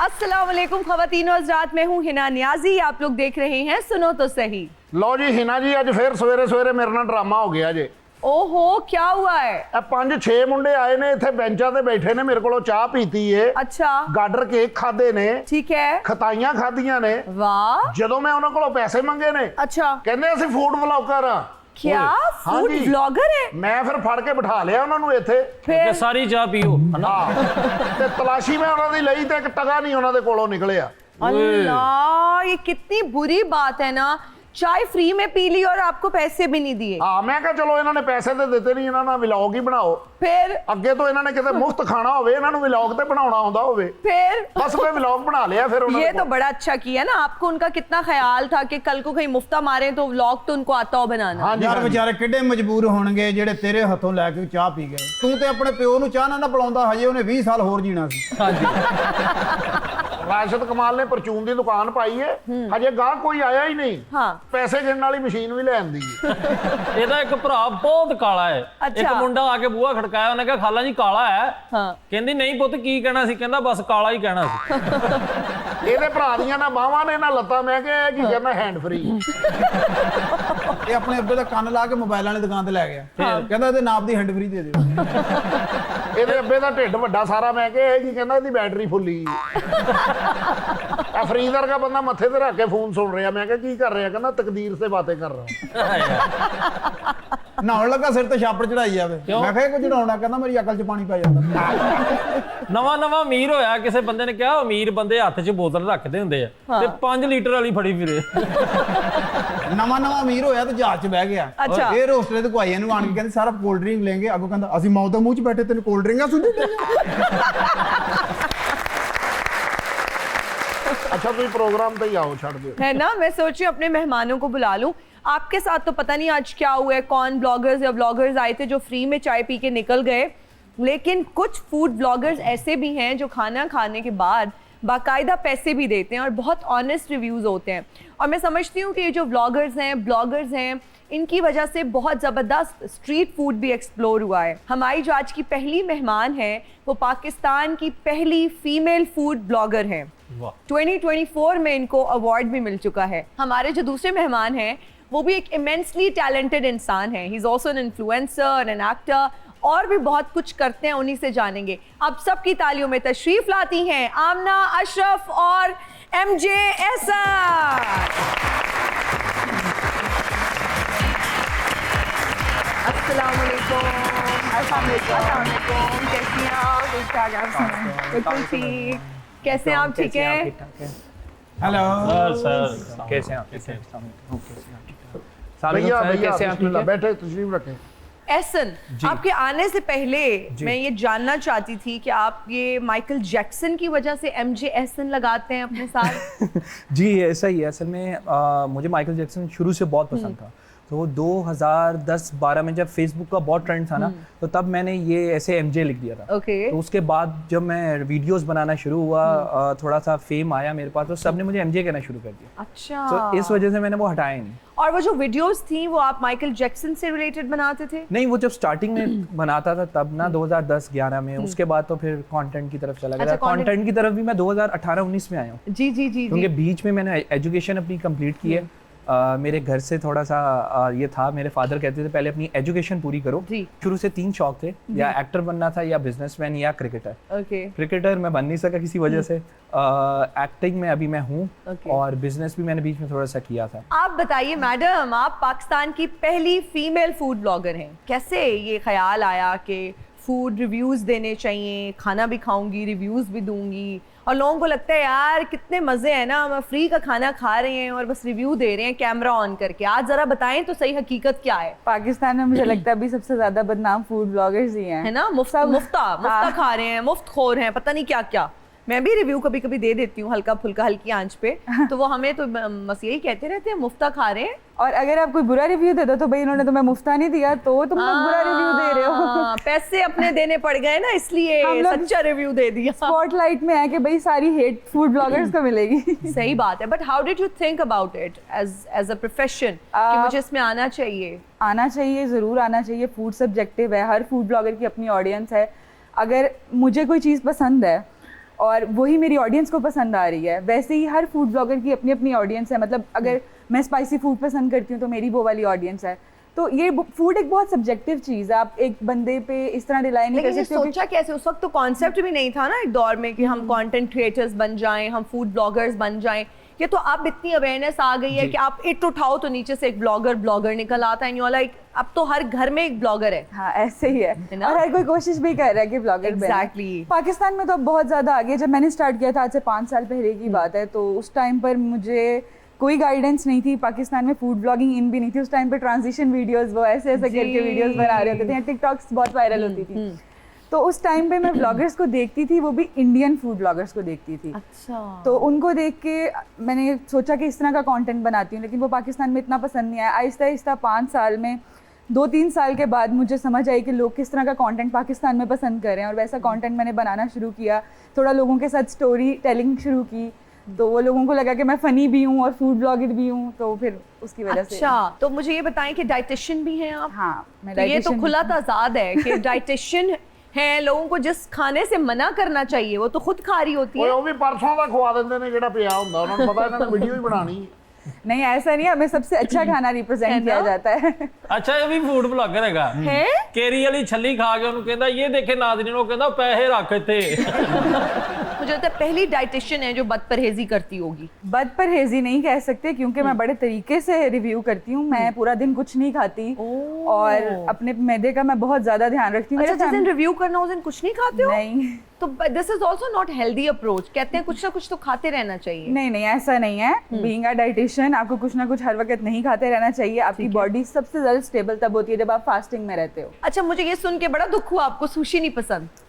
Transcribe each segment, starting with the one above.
अस्सलाम वालेकुम ख़वातीन और हज़रात, मैं हूँ हिना नियाजी। आप लोग देख रहे हैं सुनो तो सही। लो जी हिना जी, अज फिर सवेरे सवेरे मेरे नाल ड्रामा हो गया जे। ओहो, क्या हुआ है? 5-6 मुंडे आए ने इत्थे बेंचा ते बैठे ने, मेरे को चाह पीती है, अच्छा, गाडर केक खादे ने, ठीक है, खताइयां खादियां ने। वाह। जदों मैं उन्हां कोलों पैसे मंगे ने, अच्छा, कहंदे असीं फूड व्लॉगर आ। क्या हाँ फूड जी। व्लॉगर है? मैं फिर फड़ के बिठा लिया उन्हां नूं इत्थे। फिर सारी चाह पियो हाँ, ते तलाशी मैं उन्हां दी लई ते एक टका नहीं उन्हां दे कोलों निकलिया। अल्लाह, ये कितनी बुरी बात है ना। चाय फ्री में पी ली और आपको पैसे भी नहीं दिए। हाँ, मैं कहा चलो इन्होंने पैसे तो देते नहीं, इन्होंने व्लॉग ही बनाओ। फिर अगे तो इन्होंने किते मुफ्त खाना होवे, इन्होंने व्लॉग ते बनाउणा आउंदा होवे, फिर बस मैं व्लॉग बना लिया। फिर ये तो बड़ा अच्छा किया ना, आपको उनका कितना ख्याल था कि कल को कहीं मुफ्ता मारे तो व्लॉग तो उनको आता हो बनाना। हाँ जी, यार हाँ जी। बेचारे किड्डे मजबूर होणगे ਜਿਹੜੇ ਤੇਰੇ ਹੱਥੋਂ ਲੈ ਕੇ ਚਾਹ ਪੀ ਗਏ। ਤੂੰ ਤੇ ਆਪਣੇ ਪਿਓ ਨੂੰ ਚਾਹ ਨਾ ਪਿਲਾਉਂਦਾ, ਹਜੇ ਉਹਨੇ 20 ਸਾਲ ਹੋਰ ਜੀਣਾ ਸੀ। राशिद कमाल ने परचून की दुकान पाई है, हजे गाह कोई आया ही नहीं। हाँ। पैसे गिनने वाली मशीन भी ले आंदी है। ਇਹਦਾ ਇੱਕ ਭਰਾ ਬਹੁਤ ਕਾਲਾ ਹੈ। ਅੱਛਾ। ਇੱਕ ਮੁੰਡਾ ਆ ਕੇ ਬੂਹਾ ਖੜਕਾਇਆ, ਉਹਨੇ ਕਿਹਾ ਖਾਲਾ ਜੀ ਕਾਲਾ ਹੈ। हाँ। ਕਹਿੰਦੀ ਨਹੀਂ ਪੁੱਤ ਕੀ ਕਹਿਣਾ ਸੀ? ਕਹਿੰਦਾ ਬਸ ਕਾਲਾ ਹੀ ਕਹਿਣਾ ਸੀ। ਇਹਦੇ ਭਰਾ ਦੀਆਂ ਨਾ ਬਾਹਾਂ ਨੇ ਨਾ ਲੱਤਾਂ, ਮੈਂ ਕਿਹਾ ਇਹ ਕੀ ਕਰਨਾ, हैंड फ्री। ਇਹ ਆਪਣੇ ਅੱਬੇ ਦਾ ਕੰਨ ਲਾ ਕੇ ਮੋਬਾਈਲਾਂ ਵਾਲੀ ਦੁਕਾਨ ਤੇ ਲੈ ਗਿਆ। ਕਹਿੰਦਾ ਇਹਦੇ ਨਾਪ ਦੀ ਹੈਂਡ ਫ੍ਰੀ ਦੇ ਦਿਓ। ਇਹਦੇ ਅੱਬੇ ਦਾ ਢਿੱਡ ਵੱਡਾ ਸਾਰਾ, ਮੈਂ ਕਿਹਾ ਇਹ ਕੀ ਕਹਿੰਦਾ, ਇਹਦੀ ਬੈਟਰੀ ਫੁੱਲੀ। ਫਰੀਦਰ ਦਾ ਬੰਦਾ ਮੱਥੇ ਤੇ ਰੱਖ ਕੇ ਫੋਨ ਸੁਣ ਰਿਹਾ, ਮੈਂ ਕਿਹਾ ਕੀ ਕਰ ਰਿਹਾ? ਕਹਿੰਦਾ ਤਕਦੀਰ ਸੇ ਬਾतें कर रहा हूं। ਨਹਾਉਣ ਲੱਗਾ ਸਿਰ ਤੇ ਛਾਪੜ ਚੜਾਈ ਜਾਵੇ। ਮੈਂ ਕਿਹਾ ਕੁਝ ਨਹਾਉਣਾ, ਕਹਿੰਦਾ ਮੇਰੀ ਅਕਲ 'ਚ ਪਾਣੀ ਪੈ ਜਾਂਦਾ। ਨਵਾਂ ਨਵਾਂ ਅਮੀਰ ਹੋਇਆ, ਕਿਸੇ ਬੰਦੇ ਨੇ ਕਿਹਾ ਅਮੀਰ ਬੰਦੇ ਹੱਥ 'ਚ ਬੋਤਲ ਰੱਖਦੇ ਹੁੰਦੇ ਆ ਤੇ 5 ਲੀਟਰ ਵਾਲੀ ਫੜੀ ਫਿਰੇ। ਨਵਾਂ ਨਵਾਂ ਅਮੀਰ ਹੋਇਆ ਤੇ ਜਹਾਜ਼ 'ਚ ਬਹਿ ਗਿਆ। ਅੱਛਾ। ਇਹ ਰੋਸਟਰੇ ਤੇ ਕੋਈ ਇਹਨੂੰ ਆਣ ਕੇ ਕਹਿੰਦੇ ਸਾਰਾ ਕੋਲਡ ਡਰਿੰਕ ਲੈਂਗੇ। ਅੱਗੋਂ ਕਹਿੰਦਾ ਅਸੀਂ ਮੌਤ ਦੇ ਮੂੰਹ 'ਚ ਬੈਠੇ ਤੈਨੂੰ ਕੋਲਡ ਡਰਿੰਕਾਂ ਸੁਣੀ। अच्छा तुम प्रोग्राम पे ही आओ, छड़ दो। है ना, मैं सोच रही हूँ अपने मेहमानों को बुला लूं। आपके साथ तो पता नहीं आज क्या हुआ है, कौन ब्लॉगर्स या व्लॉगर्स आए थे जो फ्री में चाय पी के निकल गए, लेकिन कुछ फूड ब्लॉगर्स ऐसे भी हैं जो खाना खाने के बाद बाकायदा पैसे भी देते हैं और बहुत ऑनेस्ट रिव्यूज़ होते हैं। और मैं समझती हूँ कि ये जो व्लॉगर्स हैं, ब्लॉगर्स हैं, इनकी वजह से बहुत ज़बरदस्त स्ट्रीट फूड भी एक्सप्लोर हुआ है। हमारी जो आज की पहली मेहमान है वो पाकिस्तान की पहली फीमेल फूड ब्लॉगर हैं। 2024 में इनको अवार्ड भी मिल चुका है। हमारे जो दूसरे मेहमान हैं वो भी एक इमेंसली टैलेंटेड इंसान है। He is also an influencer, an actor, और भी बहुत कुछ करते हैं, उन्हीं से जानेंगे। अब सबकी तालियों में तशरीफ लाती हैं आमना अशरफ और MJ एहसान। अस्सलाम वालेकुम। अस्सलाम वालेकुम। कैसी हैं आप? बिल्कुल ठीक। कैसे हैं आप? ठीक हैं? हेलो सर कैसे हैं आप? भैया भैया कैसे हैं आप? बिस्मिल्लाह, बैठे तशरीफ रखें। एहसन, आपके आने से पहले मैं ये जानना चाहती थी कि आप ये माइकल जैक्सन की वजह से MJ एहसन लगाते हैं अपने साथ? जी ऐसा ही है। असल में मुझे माइकल जैक्सन शुरू से बहुत पसंद था। तो 2010-12 में जब फेसबुक का बहुत ट्रेंड था ना, तो तब मैंने ये ऐसे MJ लिख दिया था। ओके। तो उसके बाद जब मैं वीडियोस बनाना शुरू हुआ, थोड़ा सा फेम आया मेरे पास, तो सबने मुझे MJ कहना शुरू कर दिया। अच्छा। तो इस वजह से मैंने वो हटाया नहीं। और वो जो वीडियोस थी वो आप माइकल जैक्सन से रिलेटेड बनाते थे? नहीं, वो जब स्टार्टिंग में बनाता था तब ना 2010-11 में, उसके बाद तो फिर कंटेंट की तरफ चला गया। अच्छा, कंटेंट की तरफ भी मैं 2018-19 में आया हूँ, जी जी जी क्योंकि जी। बीच में मैंने एजुकेशन अपनी कंप्लीट की है। मेरे घर से थोड़ा सा ये था, मेरे फादर कहते थे पहले अपनी एजुकेशन पूरी करो। जी। शुरू से 3 शौक थे, या एक्टर बनना था, या बिजनेसमैन, या क्रिकेटर। ओके। क्रिकेटर मैं बन नहीं सका किसी वजह से। एक्टिंग में अभी मैं हूँ, Okay. और बिजनेस भी मैंने बीच में थोड़ा सा किया था। आप बताइए मैडम, आप पाकिस्तान की पहली फीमेल फूड ब्लॉगर हैं, कैसे ये ख्याल आया कि फूड रिव्यूज़ देने चाहिए, खाना भी खाऊंगी, रिव्यूज़ भी दूंगी, और लोगों को लगता है यार कितने मज़े हैं ना, हम फ्री का खाना खा रहे हैं और बस रिव्यू दे रहे हैं कैमरा ऑन करके। आज ज़रा बताएं तो सही हकीकत क्या है? पाकिस्तान में मुझे लगता है अभी सबसे ज्यादा बदनाम फूड ब्लॉगर्स ही हैं। है ना, मुफ्ता खा रहे हैं, मुफ्त खोर हैं, पता नहीं क्या क्या। मैं भी रिव्यू कभी कभी दे देती हूँ हल्का फुल्का, हल्की आंच पे, तो वो हमें तो बस यही कहते रहते हैं मुफ्ता खा रहे हैं। और अगर आप कोई बुरा रिव्यू दे दो तो भाई इन्होंने तुम्हें मुफ्ता नहीं दिया, तो तुम लोग बुरा रिव्यू दे रहे हो। पैसे अपने देने पड़ गए ना, इसलिए हम लोग सच्चा रिव्यू दे दिया। स्पॉटलाइट में है कि भाई सारी हेट फूड ब्लॉगर्स को मिलेगी। सही बात है, but how did you think about it as a profession कि मुझे इसमें आना चाहिए? आना चाहिए, ज़रूर आना चाहिए। फूड सब्जेक्टिव है, हर फूड ब्लॉगर की अपनी ऑडियंस है। अगर मुझे कोई चीज़ पसंद है और वही मेरी ऑडियंस को पसंद आ रही है। वैसे ही हर फूड ब्लॉगर की अपनी अपनी ऑडियंस है, मतलब अगर मैं स्पाइसी फूड पसंद करती हूँ तो मेरी वो वाली ऑडियंस है। तो ये फूड एक बहुत सब्जेक्टिव चीज़ है, आप एक बंदे पे इस तरह रिलाई नहीं कर लेकिन ये सकते हो कि सोचा कैसे? उस वक्त तो कॉन्सेप्ट भी नहीं था ना एक दौर में कि हम कंटेंट क्रिएटर्स बन जाएं, हम फूड ब्लॉगर्स बन जाएं। ये तो अब इतनी अवेयरनेस आ गई है कि आप इट उठाओ तो नीचे से एक ब्लॉगर निकल आता है, लाइक अब तो हर घर में एक ब्लॉगर है। हाँ ऐसे ही है ना? और हर कोई कोशिश भी कर रहा है कि ब्लॉगर बने। Exactly. पाकिस्तान में तो अब बहुत ज़्यादा आगे, जब मैंने स्टार्ट किया था आज से 5 साल पहले की बात है, तो उस टाइम पर मुझे कोई गाइडेंस नहीं थी। पाकिस्तान में फूड ब्लॉगिंग इन भी नहीं थी उस टाइम पे। ट्रांजिशन वीडियोस वो ऐसे ऐसे करके वीडियोस बना रहे होते थे, टिकटॉक्स बहुत वायरल होती थी। तो उस टाइम पे मैं ब्लॉगर्स को देखती थी, वो भी इंडियन फूड ब्लॉगर्स को देखती थी। अच्छा। तो उनको देख के मैंने सोचा कि इस तरह का कंटेंट बनाती हूँ, लेकिन वो पाकिस्तान में इतना पसंद नहीं आया। आहिस्ता आहिस्ता 5 साल में 2-3 साल के बाद मुझे समझ आई कि लोग किस तरह का कंटेंट पाकिस्तान में पसंद कर रहे हैं, और वैसा कंटेंट मैंने बनाना शुरू किया। थोड़ा लोगों के साथ स्टोरी टेलिंग शुरू की, तो वो लोगों को लगा कि मैं फ़नी भी हूँ और फूड ब्लॉगर भी हूँ, तो फिर उसकी वजह से। अच्छा, तो मुझे ये बताएं कि डाइटिशियन भी हैं आप? हाँ, मैं तो ये तो dietitian खुला ताज़ाद है कि डाइटिशियन है। लोगों को जिस खाने से मना करना चाहिए वो तो खुद खा रही होती है। ਓਏ ਉਹ ਵੀ ਪਰਸੋਂ ਦਾ ਖਵਾ ਦਿੰਦੇ ਨੇ ਜਿਹੜਾ ਪਿਆ ਹੁੰਦਾ, ਉਹਨਾਂ ਨੂੰ ਪਤਾ ਇਹਨਾਂ ਨੇ ਵੀਡੀਓ ਹੀ ਬਣਾਣੀ ਹੈ। नहीं, ऐसा नहीं है, हमें सबसे अच्छा खाना है रिप्रेजेंट किया ना? जाता है। ਅੱਛਾ ਇਹ ਵੀ ਫੂਡ ਬਲੌਗਰ ਹੈਗਾ है? ਕੇਰੀ ਵਾਲੀ ਛੱਲੀ ਖਾ ਕੇ ਉਹਨੂੰ ਕਹਿੰਦਾ ਇਹ ਦੇਖੇ ਨਾਜ਼ਰੀਨ, ਉਹ ਕਹਿੰਦਾ ਪੈਸੇ ਰੱਖ ਇੱਥੇ। मुझे लगता है पहली डाइटिशियन है जो बदपरहेजी करती होगी। बद परहेजी नहीं कह सकते, क्योंकि मैं बड़े तरीके से रिव्यू करती हूँ। मैं पूरा दिन कुछ नहीं खाती और अपने मैदे का मैं बहुत ज्यादा ध्यान रखती हूँ। अच्छा, जिस दिन रिव्यू करना उस दिन कुछ नहीं खाते हो? नहीं तो this is also not healthy approach. कहते हैं कुछ ना कुछ तो खाते रहना चाहिए। नहीं नहीं, ऐसा नहीं है। बीइंग अ डाइटिशियन आपको कुछ ना कुछ हर वक्त नहीं खाते रहना चाहिए। आपकी बॉडी सबसे ज्यादा स्टेबल तब होती है जब आप फास्टिंग में रहते हो। अच्छा, मुझे ये सुन के बड़ा दुख हुआ, आपको सुशी नहीं पसंद।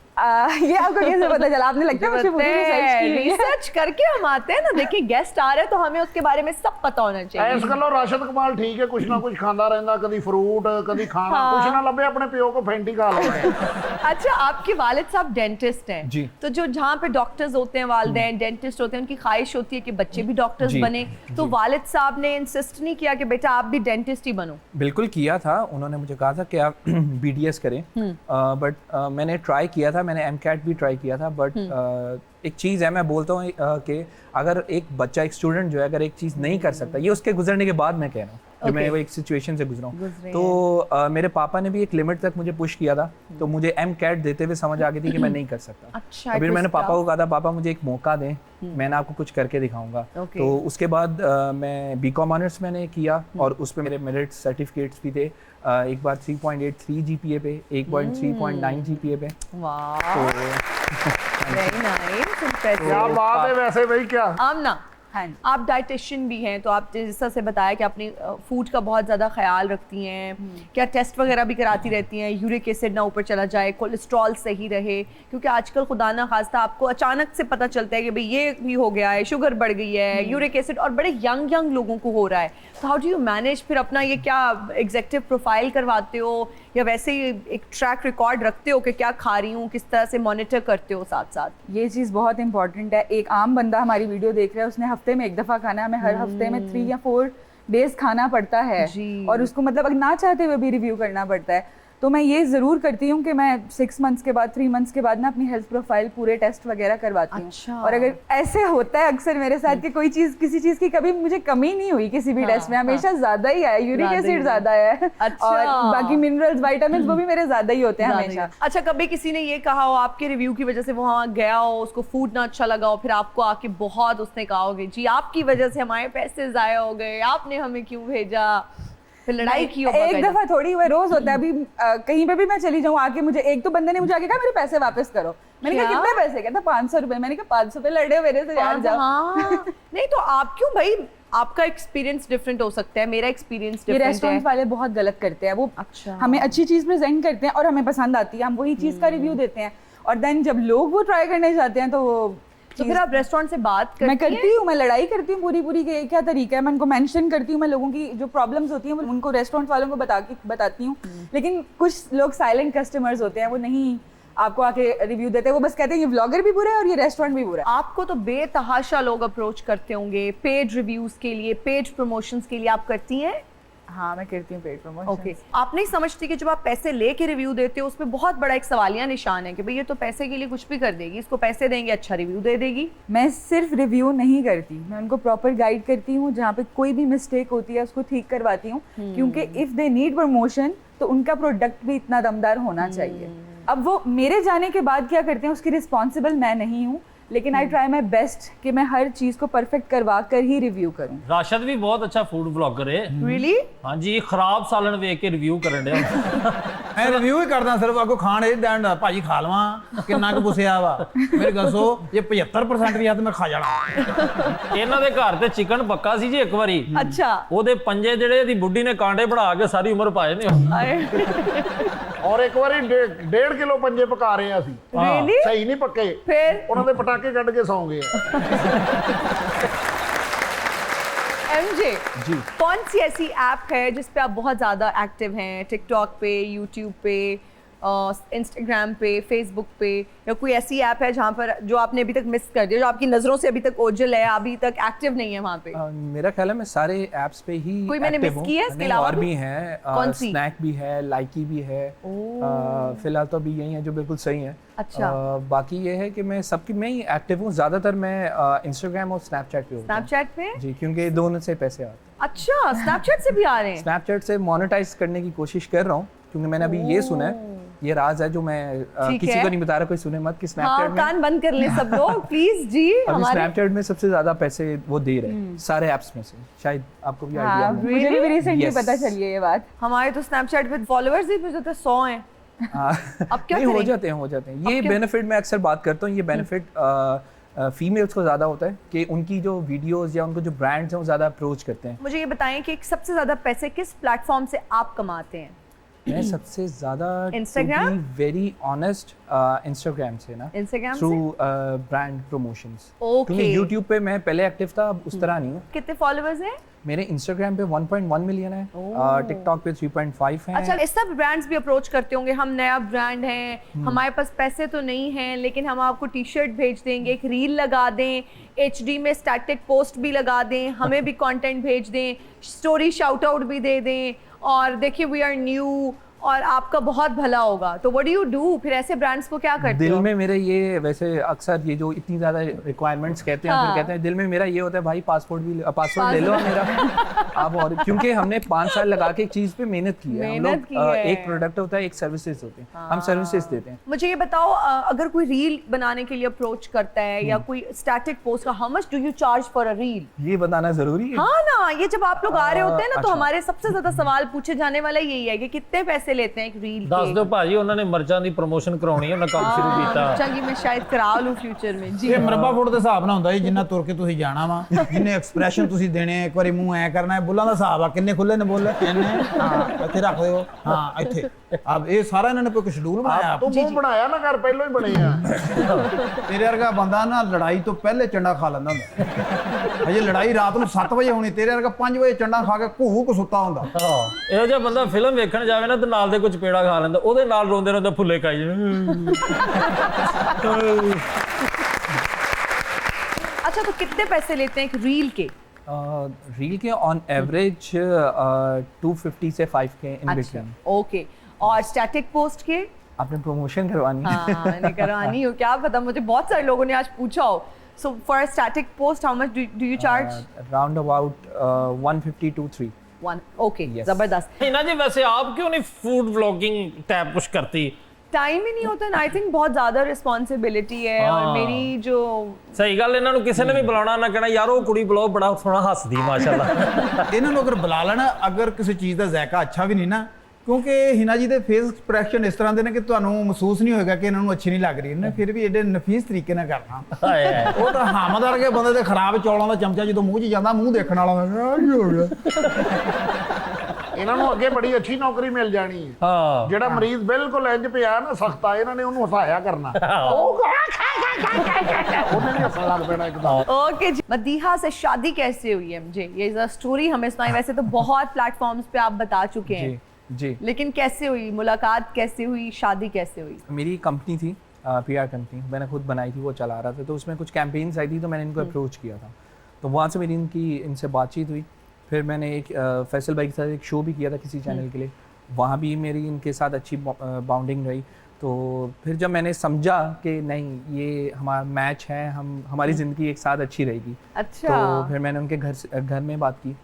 ये आपको कैसे पता चला? आपने लगता है मुझे पूरी रिसर्च की हुई है। रिसर्च करके हम आते हैं ना, देखिए गेस्ट आ रहे हैं तो हमें उसके बारे में सब पता होना चाहिए। ਇਸ ਗੱਲੋਂ ਰਾਸ਼ਦ ਕਮਾਲ ਠੀਕ ਹੈ, ਕੁਛ ਨਾ ਕੁਛ ਖਾਂਦਾ ਰਹਿੰਦਾ, ਕਦੀ ਫਰੂਟ ਕਦੀ ਖਾਣਾ, ਕੁਛ ਨਾ ਲੱਭੇ ਆਪਣੇ ਪਿਓ ਕੋ ਫੈਂਟੀ खा लेगा। अच्छा, आपके वालिद साहब डेंटिस्ट हैं जी। तो जो जहाँ पे डॉक्टर्स होते हैं, वालिदैन डेंटिस्ट होते हैं, उनकी ख्वाहिश होती है कि बच्चे भी डॉक्टर्स जी। बने। तो वालिद साहब ने इंसिस्ट नहीं किया कि बेटा आप भी डेंटिस्ट ही बनो? बिल्कुल किया था, उन्होंने मुझे कहा था कि आप BDS करें, बट मैंने ट्राई किया था, मैंने MCAT भी ट्राई किया था, बट एक चीज़ है, मैं बोलता हूँ कि अगर एक बच्चा, एक स्टूडेंट जो है, अगर एक चीज़ नहीं कर सकता, ये उसके गुजरने के बाद मैं कह रहा हूँ, जो मैं वो एक सिचुएशन से गुजरा हूँ, तो मेरे पापा ने भी एक लिमिट तक मुझे पुश किया था, तो मुझे MCAT देते हुए समझ आ गई थी कि मैं नहीं कर सकता। अच्छा, फिर मैंने पापा को कहा था, पापा मुझे एक मौका दें, मैंने आपको कुछ करके दिखाऊंगा। तो उसके बाद मैं BCom ऑनर्स मैंने किया और उस पर मेरे मेरिट सर्टिफिकेट्स भी थे। एक बार 3.83 GPA पे, एक बार 3.9 GPA पे। वाह, वेरी नाइस, इंप्रेसिव। क्या बात है वैसे भाई। क्या आमना, हाँ जी। आप डाइटिशियन भी हैं, तो आप जिस तरह से बताया कि अपनी फूड का बहुत ज़्यादा ख्याल रखती हैं, क्या टेस्ट वगैरह भी कराती रहती हैं, यूरिक एसिड ना ऊपर चला जाए, कोलेस्ट्रॉल सही रहे? क्योंकि आजकल खुदा ना खास्ता आपको अचानक से पता चलता है कि भाई ये भी हो गया है, शुगर बढ़ गई है, यूरिक एसिड, और बड़े यंग लोगों को हो रहा है। तो हाउ डू यू मैनेज फिर अपना ये, क्या एग्जेक्टिव प्रोफाइल करवाते हो या वैसे ही एक ट्रैक रिकॉर्ड रखते हो कि क्या खा रही हूँ, किस तरह से मॉनिटर करते हो साथ साथ? ये चीज़ बहुत इंपॉर्टेंट है। एक आम बंदा हमारी वीडियो देख रहा है, उसने हफ्ते में एक दफ़ा खाना है, हमें हर हफ्ते में 3 या 4 डेज खाना पड़ता है जी। और उसको मतलब अगर ना चाहते हुए भी रिव्यू करना पड़ता है। तो मैं ये ज़रूर करती हूँ कि मैं 6 मंथ्स के बाद, 3 मंथ्स के बाद ना अपनी हेल्थ प्रोफाइल पूरे टेस्ट वगैरह करवाती हूँ। अच्छा। और अगर ऐसे होता है अक्सर मेरे साथ कि कोई चीज़, किसी चीज़ की कभी मुझे कमी नहीं हुई किसी भी टेस्ट में, हमेशा ज़्यादा ही आया, यूरिक एसिड ज़्यादा है। अच्छा। और बाकी मिनरल्स, विटामिन वो भी मेरे ज़्यादा ही होते हैं हमेशा। अच्छा, कभी किसी ने ये कहा हो आपके रिव्यू की वजह से वो वहाँ गया हो, उसको फूड ना अच्छा लगा हो, फिर आपको आके बहुत उसने कहा होगा जी आपकी वजह से हमारे पैसे ज़ाया हो गए, आपने हमें क्यों भेजा, फिर लड़ाई की हो? एक दफा थोड़ी हुआ, रोज होता है। अभी कहीं पे भी मैं चली जाऊँ, आके मुझे एक तो बंदे ने मुझे आके कहा मेरे पैसे वापस करो। मैंने कहा कितने पैसे? कहता 500 रुपए। मैंने कहा 500 रुपए लड़े हो मेरे से यार, जाओ। हाँ। नहीं तो आप क्यों भाई, आपका एक्सपीरियंस डिफरेंट हो सकता है, मेरा एक्सपीरियंस ये डिफरेंट रेस्टोरेंट है। वाले बहुत गलत करते हैं। वो अच्छा। हमें अच्छी चीज प्रेजेंट करते हैं और हमें पसंद आती है, हम वही चीज का रिव्यू देते हैं, और देन जब लोग वो ट्राई करने जाते हैं तो वो तो फिर आप रेस्टोरेंट से बात करती मैं हैं? करती हूँ, मैं लड़ाई करती हूँ पूरी कि क्या तरीका है। मैं उनको मेंशन करती हूँ, मैं लोगों की जो प्रॉब्लम्स होती हैं उनको रेस्टोरेंट वालों को बताती हूँ। लेकिन कुछ लोग साइलेंट कस्टमर्स होते हैं, वो नहीं आपको आके रिव्यू देते हैं, वो बस कहते हैं ये व्लॉगर भी बुरा है और ये रेस्टोरेंट भी बुरा है। आपको तो बेतहाशा लोग अप्रोच करते होंगे पेड रिव्यूज के लिए, पेड प्रमोशंस के लिए, आप करती हैं? हाँ मैं करती हूँ पेड प्रमोशन। ओके आप नहीं समझती कि जब आप पैसे लेके रिव्यू देते हो उसमें बहुत बड़ा एक सवालिया निशान है कि भाई ये तो पैसे के लिए कुछ भी कर देगी, इसको पैसे देंगे अच्छा रिव्यू दे देगी? मैं सिर्फ रिव्यू नहीं करती, मैं उनको प्रॉपर गाइड करती हूँ, जहाँ पे कोई भी मिस्टेक होती है उसको ठीक करवाती हूँ, क्योंकि इफ़ दे नीड प्रमोशन तो उनका प्रोडक्ट भी इतना दमदार होना चाहिए। अब वो मेरे जाने के बाद क्या करते हैं उसकी रिस्पॉन्सिबल मैं नहीं हूँ, लेकिन आई ट्राई माई बेस्ट कि मैं हर चीज़ को परफेक्ट करवा कर ही रिव्यू करूँ। राशद भी बहुत अच्छा फूड ब्लॉगर है। रियली? हाँ जी, खराब सालन वेख के रिव्यू करन डे। मैं ਰਿਵਿਊ ਹੀ ਕਰਦਾ ਸਿਰਫ ਅੱਗੋਂ ਖਾਣ ਇਹ ਡੈਂਡ ਭਾਜੀ ਖਾ ਲਵਾਂ ਕਿੰਨਾ ਕੁ ਪੁੱਛਿਆ ਵਾ ਮੇਰੇ ਦੱਸੋ ਜੇ 75% ਵੀ ਆ ਤੇ ਮੈਂ ਖਾ ਜਾਣਾ। ਇਹਨਾਂ ਦੇ ਘਰ ਤੇ ਚਿਕਨ ਪੱਕਾ ਸੀ ਜੀ ਇੱਕ ਵਾਰੀ। अच्छा ਉਹਦੇ ਪੰਜੇ ਜਿਹੜੇ ਇਹਦੀ ਬੁੱਢੀ ਨੇ ਕਾਂਡੇ ਬਣਾ ਕੇ ਸਾਰੀ ਉਮਰ ਪਾਏ ਨੇ। ਔਰ ਇੱਕ ਵਾਰੀ 1.5 ਕਿਲੋ ਪੰਜੇ ਪਕਾ ਰਹੇ ਆ ਅਸੀਂ। रियली? ਸਹੀ ਨਹੀਂ ਪੱਕੇ, फिर ਉਹਨਾਂ ਦੇ ਪਟਾਕੇ ਕੱਢ ਕੇ ਸੌਂ ਗਏ ਆ। एमजे जी। कौन सी ऐसी ऐप है जिस पे आप बहुत ज़्यादा एक्टिव हैं? टिकटॉक पे, यूट्यूब पे, इंस्टाग्राम पे, फेसबुक पे, या कोई ऐसी ऐप है जहाँ पर जो आपने अभी तक मिस कर दिया, जो आपकी नज़रों से अभी तक ओझल है, अभी तक एक्टिव नहीं है वहाँ पे? मेरा ख्याल है मैं सारे ऐप्स पे ही कोई मैंने active miss हूँ। की है इसके नहीं, अलावा और भी? भी हैं। कौन सी? स्नैक भी है, लाइकी भी है। फिलहाल तो अभी यही है जो बिल्कुल सही है। अच्छा। बाकी ये है कि मैं सबकी में ही एक्टिव हूँ, ज़्यादातर मैं इंस्टाग्राम और स्नैपचैट पे हूँ। स्नैपचैट पे? जी, क्योंकि दोनों से पैसे आते हैं। अच्छा स्नैपचैट से भी आ रहे हैं? स्नैपचैट से मोनेटाइज करने की कोशिश कर रहा हूँ, क्योंकि मैंने अभी ये सुना है, ये राज है जो मैं ठीक किसी है। को नहीं बता रहा, कोई सुने मत कि हाँ स्नैपचैट में कान बंद कर ले सब लोग प्लीज जी। अभी हमारे स्नैपचैट में सबसे ज्यादा पैसे वो दे रहे हैं सारे ऐप्स में से। शायद आपको भी आइडिया हाँ है। मुझे भी रिसेंटली Yes. पता चली है ये बात। हमारे तो स्नैपचैट पे फॉलोअर्स ही मुझे तो 100 हैं। हाँ, अब क्या नहीं हो करें? जाते हैं हो जाते हैं। ये क्या? बेनिफिट मैं अक्सर बात करता हूँ, ये बेनिफिट फीमेल्स को ज़्यादा होता है कि उनकी जो वीडियोस या उनको जो ब्रांड्स हैं वो ज़्यादा अप्रोच करते हैं। मुझे ये बताएं कि सबसे ज्यादा पैसे किस प्लेटफॉर्म से आप कमाते हैं? मैं सबसे ज़्यादा Instagram? वेरी ऑनेस्ट इंस्टाग्राम से ना, Instagram थ्रू से? Brand promotions. Okay. क्योंकि यूट्यूब पे मैं पहले एक्टिव था, अब उस तरह नहीं हूँ। कितने फॉलोअर्स हैं? मेरे इंस्टाग्राम पे 1.1 मिलियन है, टिकटॉक पे 3.5 है। अच्छा इस सब ब्रांड्स भी अप्रोच करते होंगे, हम नया ब्रांड है, हमारे पास पैसे तो नहीं हैं लेकिन हम आपको टी शर्ट भेज देंगे, एक रील लगा दें, HD में स्टैटिक पोस्ट भी लगा दें, हमें भी कंटेंट भेज दें, स्टोरी शाउट आउट भी दे दें, और देखिए वी आर न्यू और आपका बहुत भला होगा। तो व्हाट डू यू डू? फिर ऐसे ब्रांड्स को क्या करते दिल हो? में मेरे ये वैसे अक्सर ये जो इतनी ज्यादा रिक्वायरमेंट्स कहते हैं, हाँ। फिर कहते हैं दिल में मेरा ये होता है भाई पासपोर्ट ले लो मेरा आप। और क्योंकि हमने 5 साल लगा के एक चीज पे मेहनत की है। हम मेहनत लोग की है। एक प्रोडक्ट होता है, एक सर्विसेज होते हैं, हम सर्विसेज देते हैं। मुझे ये बताओ अगर कोई रील बनाने के लिए अप्रोच करता है या कोई स्टैटिक पोस्ट का, how much do you charge for a reel? ये बताना जरूरी है। हाँ ना, ये जब आप लोग आ रहे होते हैं ना तो अच्छा। हमारे सबसे ज्यादा सवाल पूछे जाने वाला यही है कि कितने पैसे लेते हैं एक रील ਦੱਸ के? ਦਿਓ ਭਾਜੀ, ਉਹਨਾਂ ਨੇ ਮਰਚਾਂ ਦੀ ਪ੍ਰੋਮੋਸ਼ਨ ਕਰਾਉਣੀ ਹੈ, ਉਹਨਾਂ ਕੰਮ ਸ਼ੁਰੂ ਕੀਤਾ। चलिए मैं शायद करा लूं फ्यूचर में जी। ਇਹ ਮਰਬਾ ਫੁੱਟ ਦੇ ਹਿਸਾਬ ਨਾਲ ਹੁੰਦਾ ਜੀ, ਜਿੰਨਾ ਤੁਰ ਕੇ ਤੁਸੀਂ ਜਾਣਾ ਵਾ, ਜਿੰਨੇ ਐਕਸਪ੍ਰੈਸ਼ਨ ਤੁਸੀਂ ਦੇਣੇ ਆ, ਇੱਕ ਵਾਰੀ ਮੂੰਹ ਐ ਕਰਨਾ ਹੈ, ਬੁੱਲਾਂ ਦਾ ਹਿਸਾਬ ਆ, ਕਿੰਨੇ ਖੁੱਲੇ ਨੇ ਬੁੱਲ, ਇੰਨੇ ਹਾਂ ਇੱਥੇ ਰੱਖ ਦਿਓ, ਹਾਂ ਇੱਥੇ। ਆਪ ਇਹ ਸਾਰਾ ਇਹਨਾਂ ਨੇ ਕੋਈ ਸ਼ਡਿਊਲ ਬਣਾਇਆ। ਤੂੰ ਮੂੰਹ ਬਣਾਇਆ ਨਾ ਕਰ, ਪਹਿਲਾਂ ਹੀ ਬਣੇ ਆ। ਤੇਰੇ ਵਰਗਾ ਬੰਦਾ ਨਾ ਲੜਾਈ ਤੋਂ ਪਹਿਲੇ ਚੰਡਾ ਖਾ ਲੈਂਦਾ ਹੁੰਦਾ। ਹਜੇ ਲੜਾਈ ਰਾਤ ਨੂੰ 7 ਵਜੇ ਹੋਣੀ, ਤੇਰੇ ਵਰਗਾ 5 ਵਜੇ ਚੰਡਾ ਖਾ ਕੇ ਘੂਕ ਸੁੱਤਾ ਹੁੰਦਾ। ਇਹੋ ਜਿਹਾ ਬੰਦਾ ਫਿਲਮ ਵੇਖਣ ਜਾਵੇ ਨਾ ਤੇ ਨਾਲ ਦੇ ਕੁਝ ਪੇੜਾ ਖਾ ਲੈਂਦਾ, ਉਹਦੇ ਨਾਲ ਰੋਂਦੇ ਰੋਂਦੇ ਫੁੱਲੇ ਖਾਈ ਜਾਂਦੇ। अच्छा तो कितने पैसे लेते हैं एक रील के? रील के ऑन एवरेज 250 से 5K इन अच्छा बिटवीन। ओके, और स्टैटिक पोस्ट के? आपने प्रमोशन करवानी है। हाँ मैंने करवानी हो, क्या पता, मुझे बहुत सारे लोगों ने आज पूछा हो। So for a static post how much do you charge? Round about 150 to 3। One. Okay Yes. जबरदस्त। ना जी, वैसे आप क्यों नहीं फूड व्लॉगिंग टैब कुछ करती? टाइम ही नहीं होता ना, आई थिंक बहुत ज्यादा रिस्पॉन्सिबिलिटी है। और मेरी जो ਸਹੀ ਗੱਲ, ਇਹਨਾਂ ਨੂੰ ਕਿਸੇ ਨੇ ਵੀ ਬੁਲਾਉਣਾ ਨਾ ਕਹਿਣਾ ਯਾਰ ਉਹ ਕੁੜੀ ਬੁਲਾਓ, ਬੜਾ ਸੋਹਣਾ ਹੱਸਦੀ ਮਾਸ਼ਾਅੱਲਾ। ਇਹਨਾਂ ਨੂੰ ਅਗਰ ਬੁਲਾ ਲੈਣਾ, ਅਗਰ ਕਿਸੇ ਚੀਜ਼ ਦਾ ਜ਼ਾਇਕਾ ਅੱਛਾ ਵੀ ਨਹੀਂ ਨਾ, ਕਿਉਂਕਿ ਹਿਨਾ ਜੀ ਦੇ ਫੇਸ ਐਕਸਪ੍ਰੈਸ਼ਨ ਇਸ ਤਰ੍ਹਾਂ ਦੇ ਨੇ ਕਿ ਤੁਹਾਨੂੰ ਮਹਿਸੂਸ ਨਹੀਂ ਹੋਏਗਾ ਕਿ ਇਹਨਾਂ ਨੂੰ ਅੱਛੀ ਨਹੀਂ ਲੱਗ ਰਹੀ। ਇਹਨੇ ਫਿਰ ਵੀ ਐਡੇ ਨਫੀਸ ਤਰੀਕੇ ਨਾਲ ਕਰਨਾ। ਹਾਏ ਹਾਏ। ਉਹ ਤਾਂ ਹਾਮਦ ਵਰਗੇ ਬੰਦੇ ਦੇ ਖਰਾਬ ਚੌਲਾਂ ਦਾ ਚਮਚਾ ਜਦੋਂ ਮੂੰਹ 'ਚ ਜਾਂਦਾ, ਮੂੰਹ ਦੇਖਣ ਵਾਲਾ ਹੁੰਦਾ ਕੀ ਹੋ ਗਿਆ। ਇਹਨਾਂ ਨੂੰ ਅੱਗੇ ਬੜੀ ਅੱਛੀ ਨੌਕਰੀ ਮਿਲ ਜਾਣੀ ਹੈ। ਹਾਂ ਜਿਹੜਾ ਮਰੀਜ਼ ਬਿਲਕੁਲ ਇੰਜ ਪਿਆ ਨਾ ਸਖਤਾ, ਇਹਨਾਂ ਨੇ ਉਹਨੂੰ ਹਸਾਇਆ ਕਰਨਾ। ਉਹ ਉਹਨੇ ਨਹੀਂ ਹੱਸਣ ਲੱਗ ਪੈਣਾ ਇੱਕਦਮ। ओके जी। मदीहा से शादी कैसे हुई है? मुझे ये स्टोरी हमें सुनाई। वैसे तो बहुत प्लेटफॉर्म्स पे आप बता चुके हैं, जी। लेकिन कैसे हुई मुलाकात, कैसे हुई शादी, कैसे हुई? मेरी कंपनी थी, PR कंपनी, मैंने खुद बनाई थी, वो चला रहा था, तो उसमें कुछ कैंपेन्स आई थी तो मैंने इनको अप्रोच किया था, तो वहाँ से मेरी इनसे बातचीत हुई। फिर मैंने एक फैसल भाई के साथ एक शो भी किया था किसी चैनल के लिए, वहाँ भी मेरी इनके साथ अच्छी बाउंडिंग रही। तो फिर जब मैंने समझा कि नहीं ये हमारा मैच है, हमारी ज़िंदगी एक साथ अच्छी रहेगी, अच्छा। तो फिर मैंने उनके घर में बात की।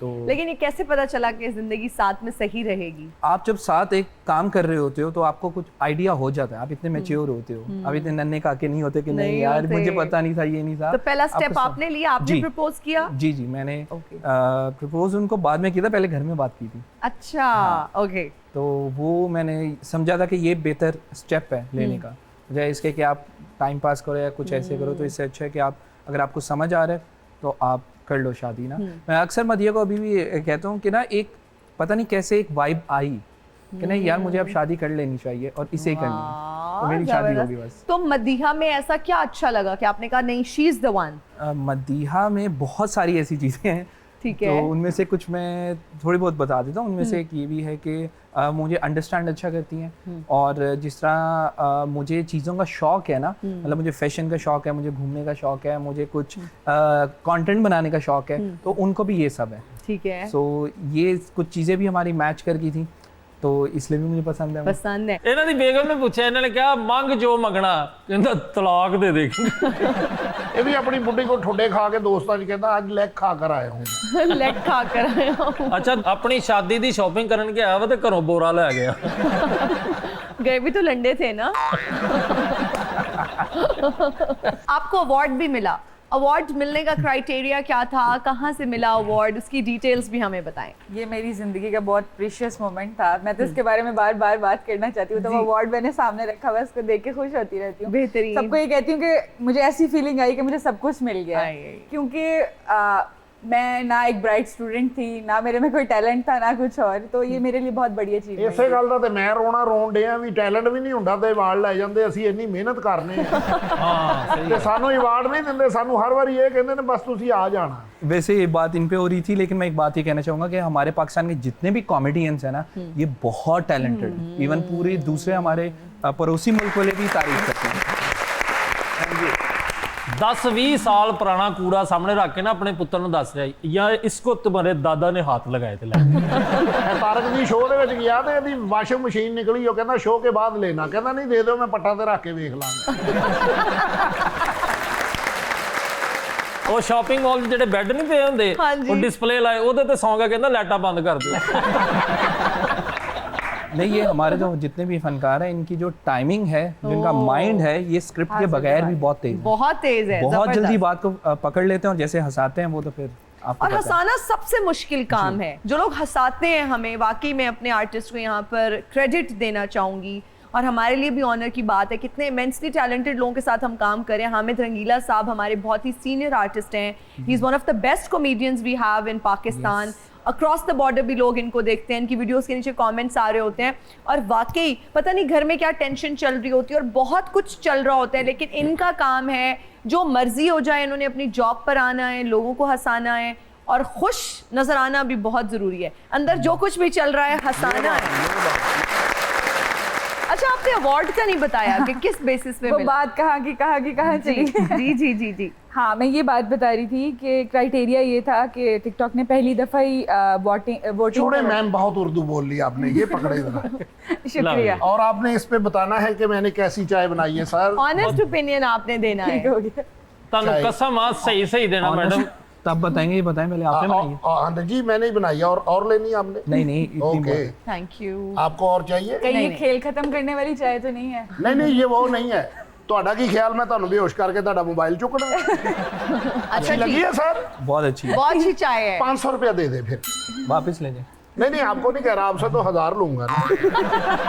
तो लेकिन ये कैसे पता चला कि जिंदगी साथ में सही रहेगी? आप जब साथ एक काम कर रहे होते हो तो आपको कुछ आइडिया हो जाता है, आप इतने मैच्योर होते हो, आप इतने नन्हे काके नहीं होते कि नहीं यार होते। मुझे पता नहीं था, ये नहीं था। तो पहला स्टेप आपको आपने लिया, आपने जी। प्रपोज किया? जी मैंने प्रपोज उनको बाद में किया था, पहले घर में बात की थी। अच्छा, ओके। तो वो मैंने समझा था कि ये बेहतर स्टेप है लेने का, बजाय इसके कि आप टाइम पास करो या कुछ ऐसे करो। तो इससे अच्छा है कि आप अगर आपको समझ आ रहा है तो आप कर लो शादी ना। मैं अक्सर मदिया को अभी भी कहता हूँ कि ना एक पता नहीं कैसे एक वाइब आई कि नहीं यार मुझे अब शादी कर लेनी चाहिए और इसे ही करनी है, तो मेरी शादी होगी बस। तो मदीहा में ऐसा क्या अच्छा लगा कि आपने कहा नहीं she is the one? Madiha में बहुत सारी ऐसी चीज़ें हैं, ठीक है। तो उनमें से कुछ मैं थोड़ी बहुत बता देता हूँ। उनमें से एक ये भी है कि मुझे अंडरस्टैंड अच्छा करती हैं, और जिस तरह मुझे चीज़ों का शौक़ है ना, मतलब मुझे फैशन का शौक़ है, मुझे घूमने का शौक़ है, मुझे कुछ कंटेंट बनाने का शौक़ है, तो उनको भी ये सब है। ठीक है। सो ये कुछ चीज़ें भी हमारी मैच कर गई थी, तो इसलिए भी मुझे पसंद है। पसंद है। ਇਹਨਾਂ ਦੀ ਬੇਗਮ ਨੇ ਪੁੱਛਿਆ, ਇਹਨਾਂ ਨੇ ਕਿਹਾ ਮੰਗ ਜੋ ਮੰਗਣਾ, ਕਹਿੰਦਾ ਤਲਾਕ ਦੇ ਦੇ। ये भी अपनी बुढ़ी को ठुड्डे खा के दोस्तों ने कहता आज लेग खा कर आया हूँ। लेग खा कर आया हूँ। ਅੱਛਾ ਆਪਣੀ ਸ਼ਾਦੀ ਦੀ ਸ਼ਾਪਿੰਗ ਕਰਨ ਗਿਆ ਵਾ ਤੇ ਘਰੋਂ ਬੋਰਾ ਲੈ ਗਿਆ। गए भी तो लंडे थे ना। आपको अवार्ड भी मिला, अवार्ड मिलने का क्राइटेरिया क्या था, कहाँ से मिला अवार्ड, उसकी डिटेल्स भी हमें बताएं। ये मेरी ज़िंदगी का बहुत प्रीशियस मोमेंट था, मैं तो इसके बारे में बार बार बात करना चाहती हूँ। तो वो अवार्ड मैंने सामने रखा हुआ है, उसको देख के खुश होती रहती हूँ। बेहतरीन। सबको ये कहती हूँ कि मुझे ऐसी फीलिंग आई कि मुझे सब कुछ मिल गया, क्योंकि मैं ना एक ब्राइट स्टूडेंट थी, ना मेरे में कोई टैलेंट था, ना कुछ और। तो ये मेरे लिए बहुत बढ़िया चीज़ है। ਇਸੇ ਗੱਲ ਦਾ ਤੇ ਮੈਂ ਰੋਣਾ ਰੋਣ ਡਿਆ ਵੀ ਟੈਲੈਂਟ ਵੀ ਨਹੀਂ ਹੁੰਦਾ ਤੇ ਅਵਾਰਡ ਲੈ ਜਾਂਦੇ, ਅਸੀਂ ਇੰਨੀ ਮਿਹਨਤ ਕਰਨੇ ਆ ਹਾਂ ਸਹੀ। ਤੇ ਸਾਨੂੰ ਅਵਾਰਡ ਨਹੀਂ ਦਿੰਦੇ, ਸਾਨੂੰ ਹਰ ਵਾਰੀ ਇਹ ਕਹਿੰਦੇ ਨੇ ਬਸ ਤੁਸੀਂ ਆ ਜਾਣਾ। वैसे ये बात इन पे हो रही थी, लेकिन मैं एक बात ये कहना चाहूँगा कि हमारे पाकिस्तान के जितने भी कॉमेडियंस हैं ना, ये बहुत टैलेंटेड, इवन पूरे दूसरे हमारे पड़ोसी मुल्क वाले भी तारीफ करते हैं। 10-20 ਸਾਲ ਪੁਰਾਣਾ ਕੂੜਾ ਸਾਹਮਣੇ ਰੱਖ ਕੇ ਨਾ ਆਪਣੇ ਪੁੱਤਰ ਨੂੰ ਦੱਸ ਰਿਹਾ ਯਾਰ ਇਸਕੋ तुम्हारे दादा ने हाथ लगाए थे। ਤਾਰਕ ਦੀ ਸ਼ੋਅ ਦੇ ਵਿੱਚ ਗਿਆ ਤੇ ਇਹਦੀ ਵਾਸ਼ਿੰਗ ਮਸ਼ੀਨ ਨਿਕਲੀ, ਉਹ ਕਹਿੰਦਾ ਸ਼ੋਅ ਕੇ ਬਾਅਦ ਲੈਣਾ, ਕਹਿੰਦਾ ਨਹੀਂ ਦੇ ਦਿਓ ਮੈਂ ਪੱਟਾ ਤੇ ਰੱਖ ਕੇ ਵੇਖ ਲਾਂਗਾ। ਉਹ ਸ਼ਾਪਿੰਗ ਮਾਲ 'ਚ ਜਿਹੜੇ ਬੈੱਡ ਨਹੀਂ ਪਏ ਹੁੰਦੇ, ਹਾਂਜੀ। ਉਹ ਡਿਸਪਲੇ ਲਾਏ, ਉਹਦੇ ਤੇ ਸੌਂ ਗਿਆ, ਕਹਿੰਦਾ ਲਾਈਟਾਂ ਬੰਦ ਕਰ ਦਿਓ। नहीं, ये हमारे जो जितने भी फनकार हैं, इनकी जो टाइमिंग है, जो इनका माइंड है, ये स्क्रिप्ट के बगैर भी बहुत तेज है, बहुत तेज है, बहुत जबरदस्त। जल्दी बात को पकड़ लेते हैं, और जैसे हंसाते हैं वो तो फिर आपको और पता है। हंसाना सबसे मुश्किल काम है। जो लोग हंसाते हैं हमें, वाकई में अपने आर्टिस्ट को यहाँ पर क्रेडिट देना चाहूँगी, और हमारे लिए भी ऑनर की बात है। कितने इमेंसली टैलेंटेड लोगों के साथ हम काम करें। हामिद रंगीला साहब हमारे बहुत ही सीनियर आर्टिस्ट हैं, he is one of the best comedians we have in Pakistan. Across the border भी लोग इनको देखते हैं, इनकी वीडियोस के नीचे कमेंट्स आ रहे होते हैं, और वाकई पता नहीं घर में क्या टेंशन चल रही होती है और बहुत कुछ चल रहा होता है, लेकिन इनका काम है जो मर्जी हो जाए, इन्होंने अपनी जॉब पर आना है, लोगों को हंसाना है, और खुश नजर आना भी बहुत ज़रूरी है। अंदर जो कुछ भी चल रहा है हंसाना है। अच्छा, आपने अवार्ड का नहीं बताया कि किस बेसिस पे वो मिला? बात कहाँ चली? जी जी जी जी। हाँ, मैं ये बात बता रही थी कि क्राइटेरिया ये था कि टिकटॉक ने पहली दफ़ा ही वोटिंग छोड़े मैम, बहुत उर्दू बोल ली आपने, ये पकड़े जरा। शुक्रिया। और आपने इस पे बताना है कि मैंने कैसी चाय बनाई है सर। ऑनेस्ट ओपिनियन आपने देना है। ठीक हो गया। ਤੁਹਾਨੂੰ कसम आ सही सही देना मैडम। तब बताएंगे, ये बताएं पहले, आपने बनाई है? हाँ जी, मैंने ही बनाई है। और लेनी है आपने? नहीं इतनी ओके, बहुत। Thank you. आपको और चाहिए? कहीं ये नहीं। खेल खत्म करने वाली चाय तो नहीं है? नहीं, ये वो नहीं है। ਤੁਹਾਡਾ ਕੀ ਖਿਆਲ, ਮੈਂ ਤੁਹਾਨੂੰ ਬੇਹੋਸ਼ ਕਰਕੇ ਤੁਹਾਡਾ ਮੋਬਾਈਲ ਚੁੱਕਣਾ? अच्छा अच्छी लगी ठीक, है सर? बहुत अच्छी है, बहुत अच्छी चाय है। 500 रुपया दे दे फिर। वापस ले जाए। नहीं, आपको नहीं कह रहा, आपसे तो 1000 लूंगा ना।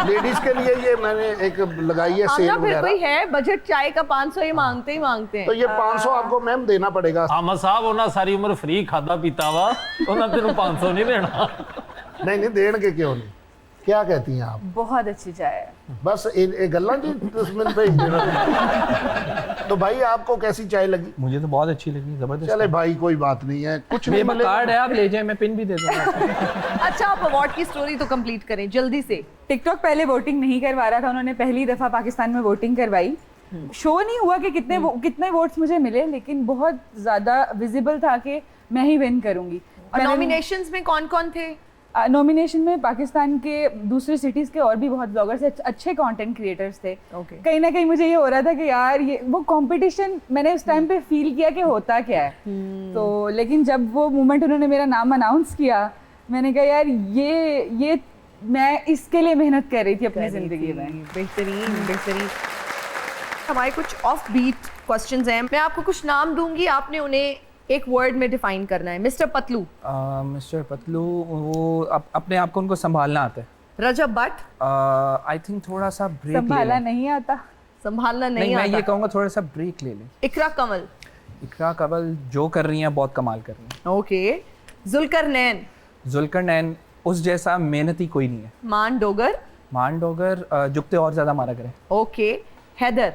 लेडीज के लिए ये मैंने एक लगाई है सेल आमना, फिर कोई वगैरह, है बजट चाय का 500 ही मांगते हैं। तो ये 500 आपको मैम देना पड़ेगा। ਆਮਦ ਸਾਹਿਬ ਉਹਨਾਂ ਸਾਰੀ ਉਮਰ ਫ੍ਰੀ ਖਾਦਾ ਪੀਤਾ ਵਾ, ਉਹਨਾਂ ਤੈਨੂੰ 500 ਨਹੀਂ ਦੇਣਾ। नहीं देणगे क्यों नहीं, क्या कहती हैं आप? बहुत अच्छी चाय है। बस गल्ला जी तस्मिन पे ही देना। तो भाई आपको कैसी चाय लगी? मुझे तो बहुत अच्छी लगी, जबरदस्त। चले भाई, कोई बात नहीं है, कुछ नहीं मेरा मिलेगा। कार्ड है, आप ले जाए, मैं पिन भी दे दूंगा। अच्छा, आप अवार्ड की स्टोरी तो कंप्लीट करें जल्दी से। टिकटॉक पहले वोटिंग नहीं करवा रहा था, उन्होंने पहली दफ़ा पाकिस्तान में वोटिंग करवाई। शो नहीं हुआ कि कितने वोट्स मुझे मिले, लेकिन बहुत ज़्यादा विजिबल था कि मैं ही विन करूंगी। और नॉमिनेशंस में कौन कौन थे? नॉमिनेशन में पाकिस्तान के दूसरे सिटीज़ के और भी बहुत ब्लॉगर्स अच्छे कंटेंट क्रिएटर्स थे। Okay. कहीं ना कहीं मुझे ये हो रहा था कि यार ये वो कंपटीशन मैंने उस टाइम पे फील किया कि होता क्या है। तो लेकिन जब वो मोमेंट उन्होंने मेरा नाम अनाउंस किया, मैंने कहा यार ये मैं इसके लिए मेहनत कर रही थी अपनी ज़िंदगी में। बेहतरीन। हमारे कुछ ऑफ बीट क्वेश्चंस हैं, मैं आपको कुछ नाम दूंगी, आपने उन्हें एक वर्ड में डिफाइन करना है। मिस्टर पतलू। मिस्टर पतलू, वो अपने आप को उनको संभालना आता है। रजब भट्ट। आई थिंक थोड़ा सा ब्रेक संभाला नहीं आता। संभालना नहीं, नहीं मैं आता। ये कहूँगा थोड़ा सा ब्रेक ले लें। इकरा कमल। इकरा कमल जो कर रही हैं बहुत कमाल कर रही हैं। ओके। जुल्करनैन। जुल्करनैन उस जैसा मेहनती कोई नहीं है। मान डोगर। मान डोगर जुगते और ज़्यादा मारा करें। ओके। हैदर।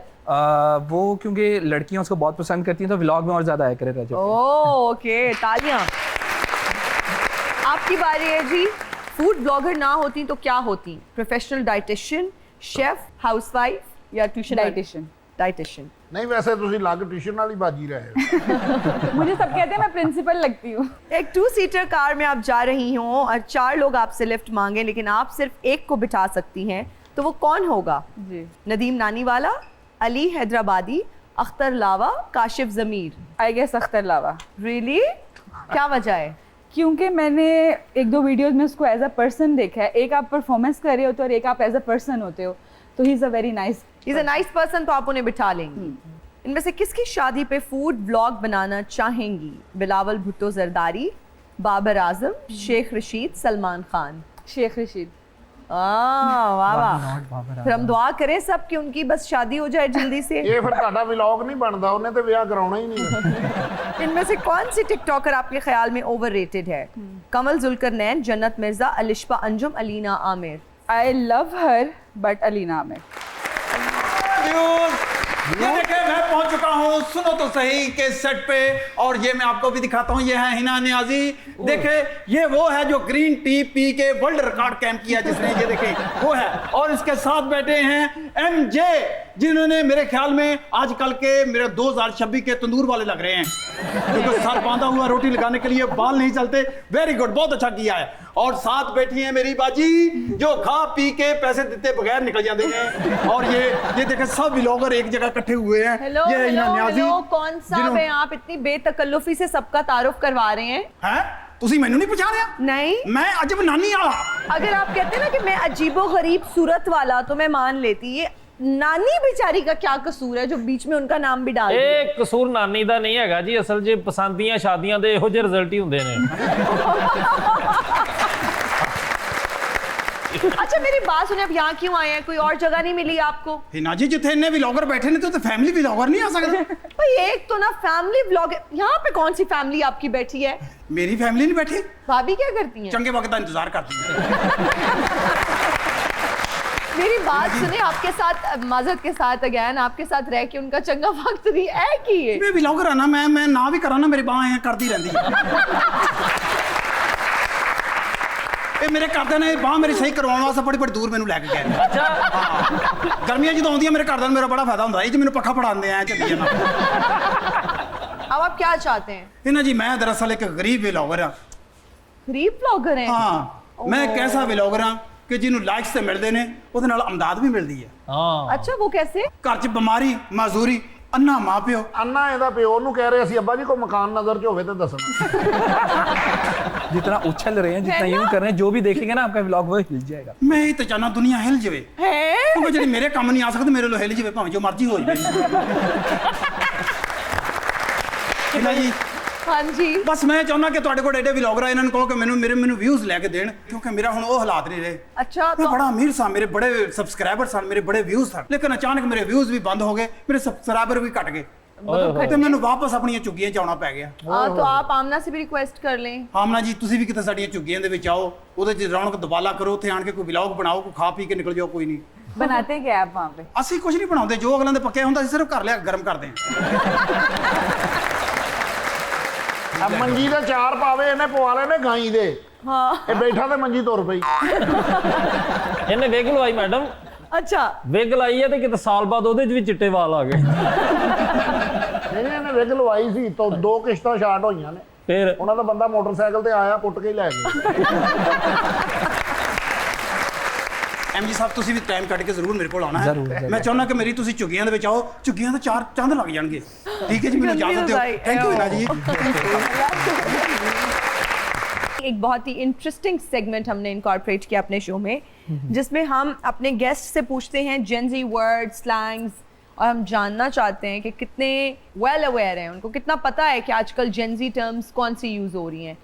वो क्योंकि लड़कियां उसको बहुत पसंद करती हैं तो व्लॉग में और ज़्यादा आया करे रजब। ओके, तालियां। आपकी बारी है जी। फूड ब्लॉगर ना होती तो क्या होती? प्रोफेशनल डाइटिशियन, शेफ, हाउसवाइफ या ट्यूशन? डाइटिशियन। नहीं वैसे ਤੁਸੀਂ ਲੱਗ ट्यूशन वाली बाजी रहे हो। मुझे सब कहते हैं मैं प्रिंसिपल लगती हूँ। एक 2 सीटर कार में आप जा रही हो और 4 लोग आपसे लिफ्ट मांगे, लेकिन आप सिर्फ एक को बिठा सकती हैं, तो वो कौन होगा? जी। Nadeem Naniwala, Ali Hyderabadi, Akhtar Lava, Kashif Zameer? I guess Akhtar Lava. Really? क्या वजह है? क्योंकि मैंने 1-2 वीडियोस में उसको एज अ पर्सन देखा है। एक आप परफॉर्मेंस कर रहे होते हो और एक आप एज अ पर्सन होते हो, तो he is a very nice. Is a nice person, तो आप उन्हें बिठा लेंगी। इनमें से किसकी शादी पे फूड ब्लॉग बनाना चाहेंगी? बिलावल भुट्टो जरदारी, बाबर आजम, शेख रशीद, सलमान खान? शेख रशीद। वाह वाह। फिर हम दुआ करें सब कि उनकी बस शादी हो जाए जल्दी से। ਇਹ ਫਿਰ ਤੁਹਾਡਾ ਵਲੌਗ ਨਹੀਂ ਬਣਦਾ, ਉਹਨੇ ਤੇ ਵਿਆਹ ਕਰਾਉਣਾ ਹੀ नहीं। इनमें से कौन सी टिकटॉकर आपके ख्याल में ओवररेटेड है? कमल जुल्करनैन, जन्नत Mirza, Alishba Anjum, Alina Aamir? I love her but Alina Aamir. ये देखे मैं पहुंच चुका हूँ, सुनो तो सही के सेट पे, और ये मैं आपको भी दिखाता हूँ। ये है हिना नियाजी। देखे ये वो है जो ग्रीन टी पी के वर्ल्ड रिकॉर्ड कैंप किया जिसने, ये देखे वो है। और इसके साथ बैठे हैं एमजे, जिन्होंने मेरे ख्याल में आजकल के मेरे 2026 के तंदूर वाले लग रहे हैं, क्योंकि सर बांधा हुआ रोटी लगाने के लिए बाल नहीं चलते। वेरी गुड, बहुत अच्छा किया है। और साथ बैठी है मेरी बाजी जो खा पी के पैसे देते बगैर निकल जाते हैं। और ये देखे सब व्लॉगर एक जगह इकट्ठे हुए हैं। हेलो ये है हिना हेलो नियाजी। हेलो, कौन सा है? आप इतनी बेतकल्लुफी से सबका तारुफ करवा रहे हैं। हैं? तुसी मैनू नहीं पहचान रहा? नहीं, मैं अजब नानी आला। अगर आप कहते ना कि मैं अजीबो गरीब सूरत वाला, तो मैं मान लेती। ये नानी बेचारी का क्या कसूर है जो बीच में उनका नाम भी डाल दिया? ਇਹ ਕਸੂਰ ਨਾਨੀ ਦਾ ਨਹੀਂ ਹੈਗਾ ਜੀ, ਅਸਲ 'ਚ ਪਸੰਦੀਆਂ ਸ਼ਾਦੀਆਂ ਦੇ ਇਹੋ ਜਿਹੇ ਰਿਜ਼ਲਟ ਹੀ ਹੁੰਦੇ ਨੇ। अच्छा मेरी बात सुने, अब यहाँ क्यों आए हैं? कोई और जगह नहीं मिली आपको? हिना जी जिथे इन्ने व्लॉगर बैठे ने तो फैमिली व्लॉगर नहीं आ सकते? भाई एक तो ना फैमिली ब्लॉग, यहाँ पे कौन सी फैमिली आपकी बैठी है? मेरी फैमिली नहीं बैठी। भाभी क्या करती हैं? चंगे वक्त का इंतजार करती है। मेरी बात सुने, आपके साथ माजरत के साथ अगैन आपके साथ रह के उनका चंगा वक्त नहीं है कि ये? मैं व्लॉगर है ना, मैं ना भी करा ना, मेरी बाह यहाँ करती रहती है। ਇਹ ਮੇਰੇ ਘਰਦਿਆਂ ਨੇ ਬਾਹ ਮੇਰੀ ਸਹੀ ਕਰਵਾਉਣ ਵਾਸਤੇ ਬੜੀ ਬੜੀ ਦੂਰ ਮੈਨੂੰ ਲੈ ਕੇ ਗਏ ਨੇ। ਅੱਛਾ। ਗਰਮੀਆਂ ਜਦੋਂ ਆਉਂਦੀਆਂ ਮੇਰੇ ਘਰਦਿਆਂ ਨੂੰ ਮੇਰਾ ਬੜਾ ਫਾਇਦਾ ਹੁੰਦਾ, ਇਹ ਜੀ ਮੈਨੂੰ ਪੱਖਾ ਫੜਾਉਂਦੇ ਆ ਚੱਲੀ ਜਾਂਦਾ। अब आप क्या चाहते हैं? ਇਹਨਾਂ ਜੀ ਮੈਂ ਦਰਅਸਲ ਇੱਕ ਗਰੀਬ ਵਲੌਗਰ ਆ। गरीब ब्लॉगर हैं? ਹਾਂ ਮੈਂ ਇੱਕ ਐਸਾ ਵਲੌਗਰ ਆ ਕਿ ਜਿਹਨੂੰ ਲਾਈਕਸ ਤੇ ਮਿਲਦੇ ਨੇ, ਉਹਦੇ ਨਾਲ ਆਮਦਨ ਵੀ ਮਿਲਦੀ ਹੈ। ਹਾਂ अच्छा वो कैसे? ਘਰ 'ਚ ਬਿਮਾਰੀ ਮਜ਼ਦੂਰੀ ਅੰਨਾ ਮਾਂ ਪਿਓ। ਅੰਨਾ ਇਹਦਾ ਪਿਓ ਨੂੰ ਕਹਿ ਰਹੇ ਸੀ ਅੱਬਾ ਜੀ ਕੋਈ ਮਕਾਨ ਨਜ਼ਰ 'ਚ ਹੋਵੇ ਤਾਂ ਦੱਸਣਾ। जितना उछल रहे हैं, जितना यूं कर रहे हैं, जो भी देखेगा ना आपका व्लॉग वो हिल जाएगा। ਮੈਂ ਇਹ ਤਾਂ ਚਾਹਨਾ ਦੁਨੀਆ ਹਿਲ ਜਾਵੇ, है? ਕਿਉਂਕਿ ਜਿਹੜੀ ਮੇਰੇ ਕੰਮ ਨਹੀਂ ਆ ਸਕਦੇ ਮੇਰੇ ਲੋ ਹਿਲ ਜਾਵੇ, ਭਾਵੇਂ ਜੋ ਮਰਜ਼ੀ ਹੋ ਜਾਵੇ। हिना जी हाँ जी। ਬਸ ਮੈਂ ਚਾਹੁੰਦਾ ਕਿ ਤੁਹਾਡੇ ਕੋਲ ਐਡੇ ਵਲੌਗਰ ਆ, ਇਹਨਾਂ ਨੂੰ ਕਹੋ ਕਿ ਮੈਨੂੰ ਵਿਊਜ਼ ਲੈ ਕੇ ਦੇਣ, ਕਿਉਂਕਿ ਮੇਰਾ ਹੁਣ ਉਹ ਹਾਲਾਤ ਨਹੀਂ ਰਹੇ। अच्छा मैं तो बड़ा अमीर सा, मेरे बड़े सब्सक्राइबर सन, मेरे बड़े व्यूज सन, लेकिन अचानक मेरे व्यूज भी बंद हो गए, मेरे सब्सक्राइबर भी घट गए, ਤੇ ਮੈਨੂੰ ਵਾਪਸ ਆਪਣੀਆਂ ਝੁੱਗੀਆਂ 'ਚ ਆਉਣਾ ਪੈ ਗਿਆ। तो आप आमना से भी रिक्वेस्ट कर लें। ਆਮਨਾ ਜੀ ਤੁਸੀਂ ਵੀ ਕਿਤੇ ਸਾਡੀਆਂ ਝੁੱਗੀਆਂ ਦੇ ਵਿੱਚ ਆਓ, ਉਹਦੇ 'ਚ ਰੌਣਕ ਦੁਬਾਲਾ ਕਰੋ, ਉੱਥੇ ਆਣ ਕੇ ਕੋਈ ਵਲੌਗ ਬਣਾਓ, ਕੋਈ ਖਾ ਪੀ ਕੇ ਨਿਕਲ ਜਾਓ, ਕੋਈ ਨਹੀਂ। बनाते क्या आप वहाँ पे? ਅਸੀਂ ਕੁਝ ਨਹੀਂ ਬਣਾਉਂਦੇ, ਜੋ ਅਗਲਾਂ ਦੇ ਪੱਕਿਆ ਹੁੰਦਾ ਅਸੀਂ ਸਿਰਫ ਘਰ ਲਿਆ ਕੇ ਗਰਮ ਕਰਦੇ ਹਾਂ। ਆ ਮੰਜੀ ਦੇ ਚਾਰ ਪਾਵੇ ਇਹਨੇ ਪਵਾ ਲੈਣੇ ਗਾਈ ਦੇ। हाँ ਇਹ ਬੈਠਾ ਤੇ ਮੰਜੀ ਤੁਰ ਪਈ। ਇਹਨੇ ਵਿਗ ਲਵਾਈ ਮੈਡਮ, अच्छा ਵਿਗ ਲਾਈ ਹੈ ਤੇ ਕਿਤੇ ਸਾਲ ਬਾਅਦ ਉਹਦੇ 'ਚ ਵੀ ਚਿੱਟੇ ਵਾਲ ਆ ਗਏ। ਇਹਨੇ ਵਿਗ ਲਵਾਈ ਸੀ ਤਾਂ 2 ਕਿਸ਼ਤਾਂ ਸ਼ਾਰਟ ਹੋਈਆਂ ਨੇ। ਫਿਰ ਉਹਨਾਂ ਦਾ ਬੰਦਾ ਮੋਟਰਸਾਈਕਲ ਤੇ ਆਇਆ ਪੁੱਟ ਕੇ ਹੀ ਲੈ ਗਿਆ ਐਮਜੀ ਸਾਹਿਬ ਤੁਸੀਂ ਵੀ ਟਾਈਮ ਕੱਢ ਕੇ ਜ਼ਰੂਰ ਮੇਰੇ ਕੋਲ ਆਉਣਾ ਹੈ ਜ਼ਰੂਰ। ਮੈਂ ਚਾਹੁੰਦਾ ਕਿ ਮੇਰੀ ਤੁਸੀਂ ਝੁੱਗੀਆਂ ਦੇ ਵਿੱਚ ਆਓ, ਝੁੱਗੀਆਂ ਦੇ 4 ਚੰਦ ਲੱਗ ਜਾਣਗੇ। ਠੀਕ ਹੈ ਜੀ, ਮੈਨੂੰ ਇਜਾਜ਼ਤ ਦਿਓ। ਥੈਂਕ ਯੂ ਹਿਨਾ ਜੀ। एक बहुत ही इंटरेस्टिंग सेगमेंट हमने इनकॉर्पोरेट किया अपने शो में, जिसमें हम अपने गेस्ट से पूछते हैं जेनजी वर्ड स्लैंग्स, और हम जानना चाहते हैं कि कितने वेल अवेयर हैं, उनको कितना पता है कि आजकल जेनजी टर्म्स कौन सी यूज़ हो रही हैं।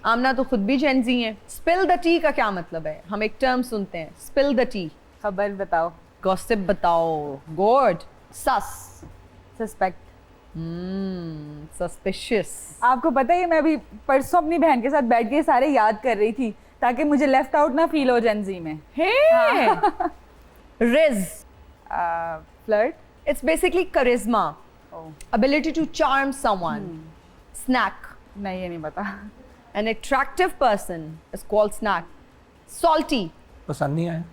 आमना तो खुद भी जेनजी हैं। स्पिल द टी का क्या मतलब है? हम एक टर्म सुनते हैं, स्पिल द टी। खबर बताओ। गॉसिप बताओ। गुड। सस। सस्पेक्ट। सस्पिशियस। आपको पता है मैं अभी परसों अपनी बहन के साथ बैठ के सारे याद कर रही थी ताकि मुझे लेफ्ट आउट ना फील हो जेनजी में। Hey! Riz. Flirt. It's basically charisma, Oh. ability to charm someone. Snack. नहीं, ये नहीं पता। An attractive person is called snack. Salty. पसंद नहीं आया।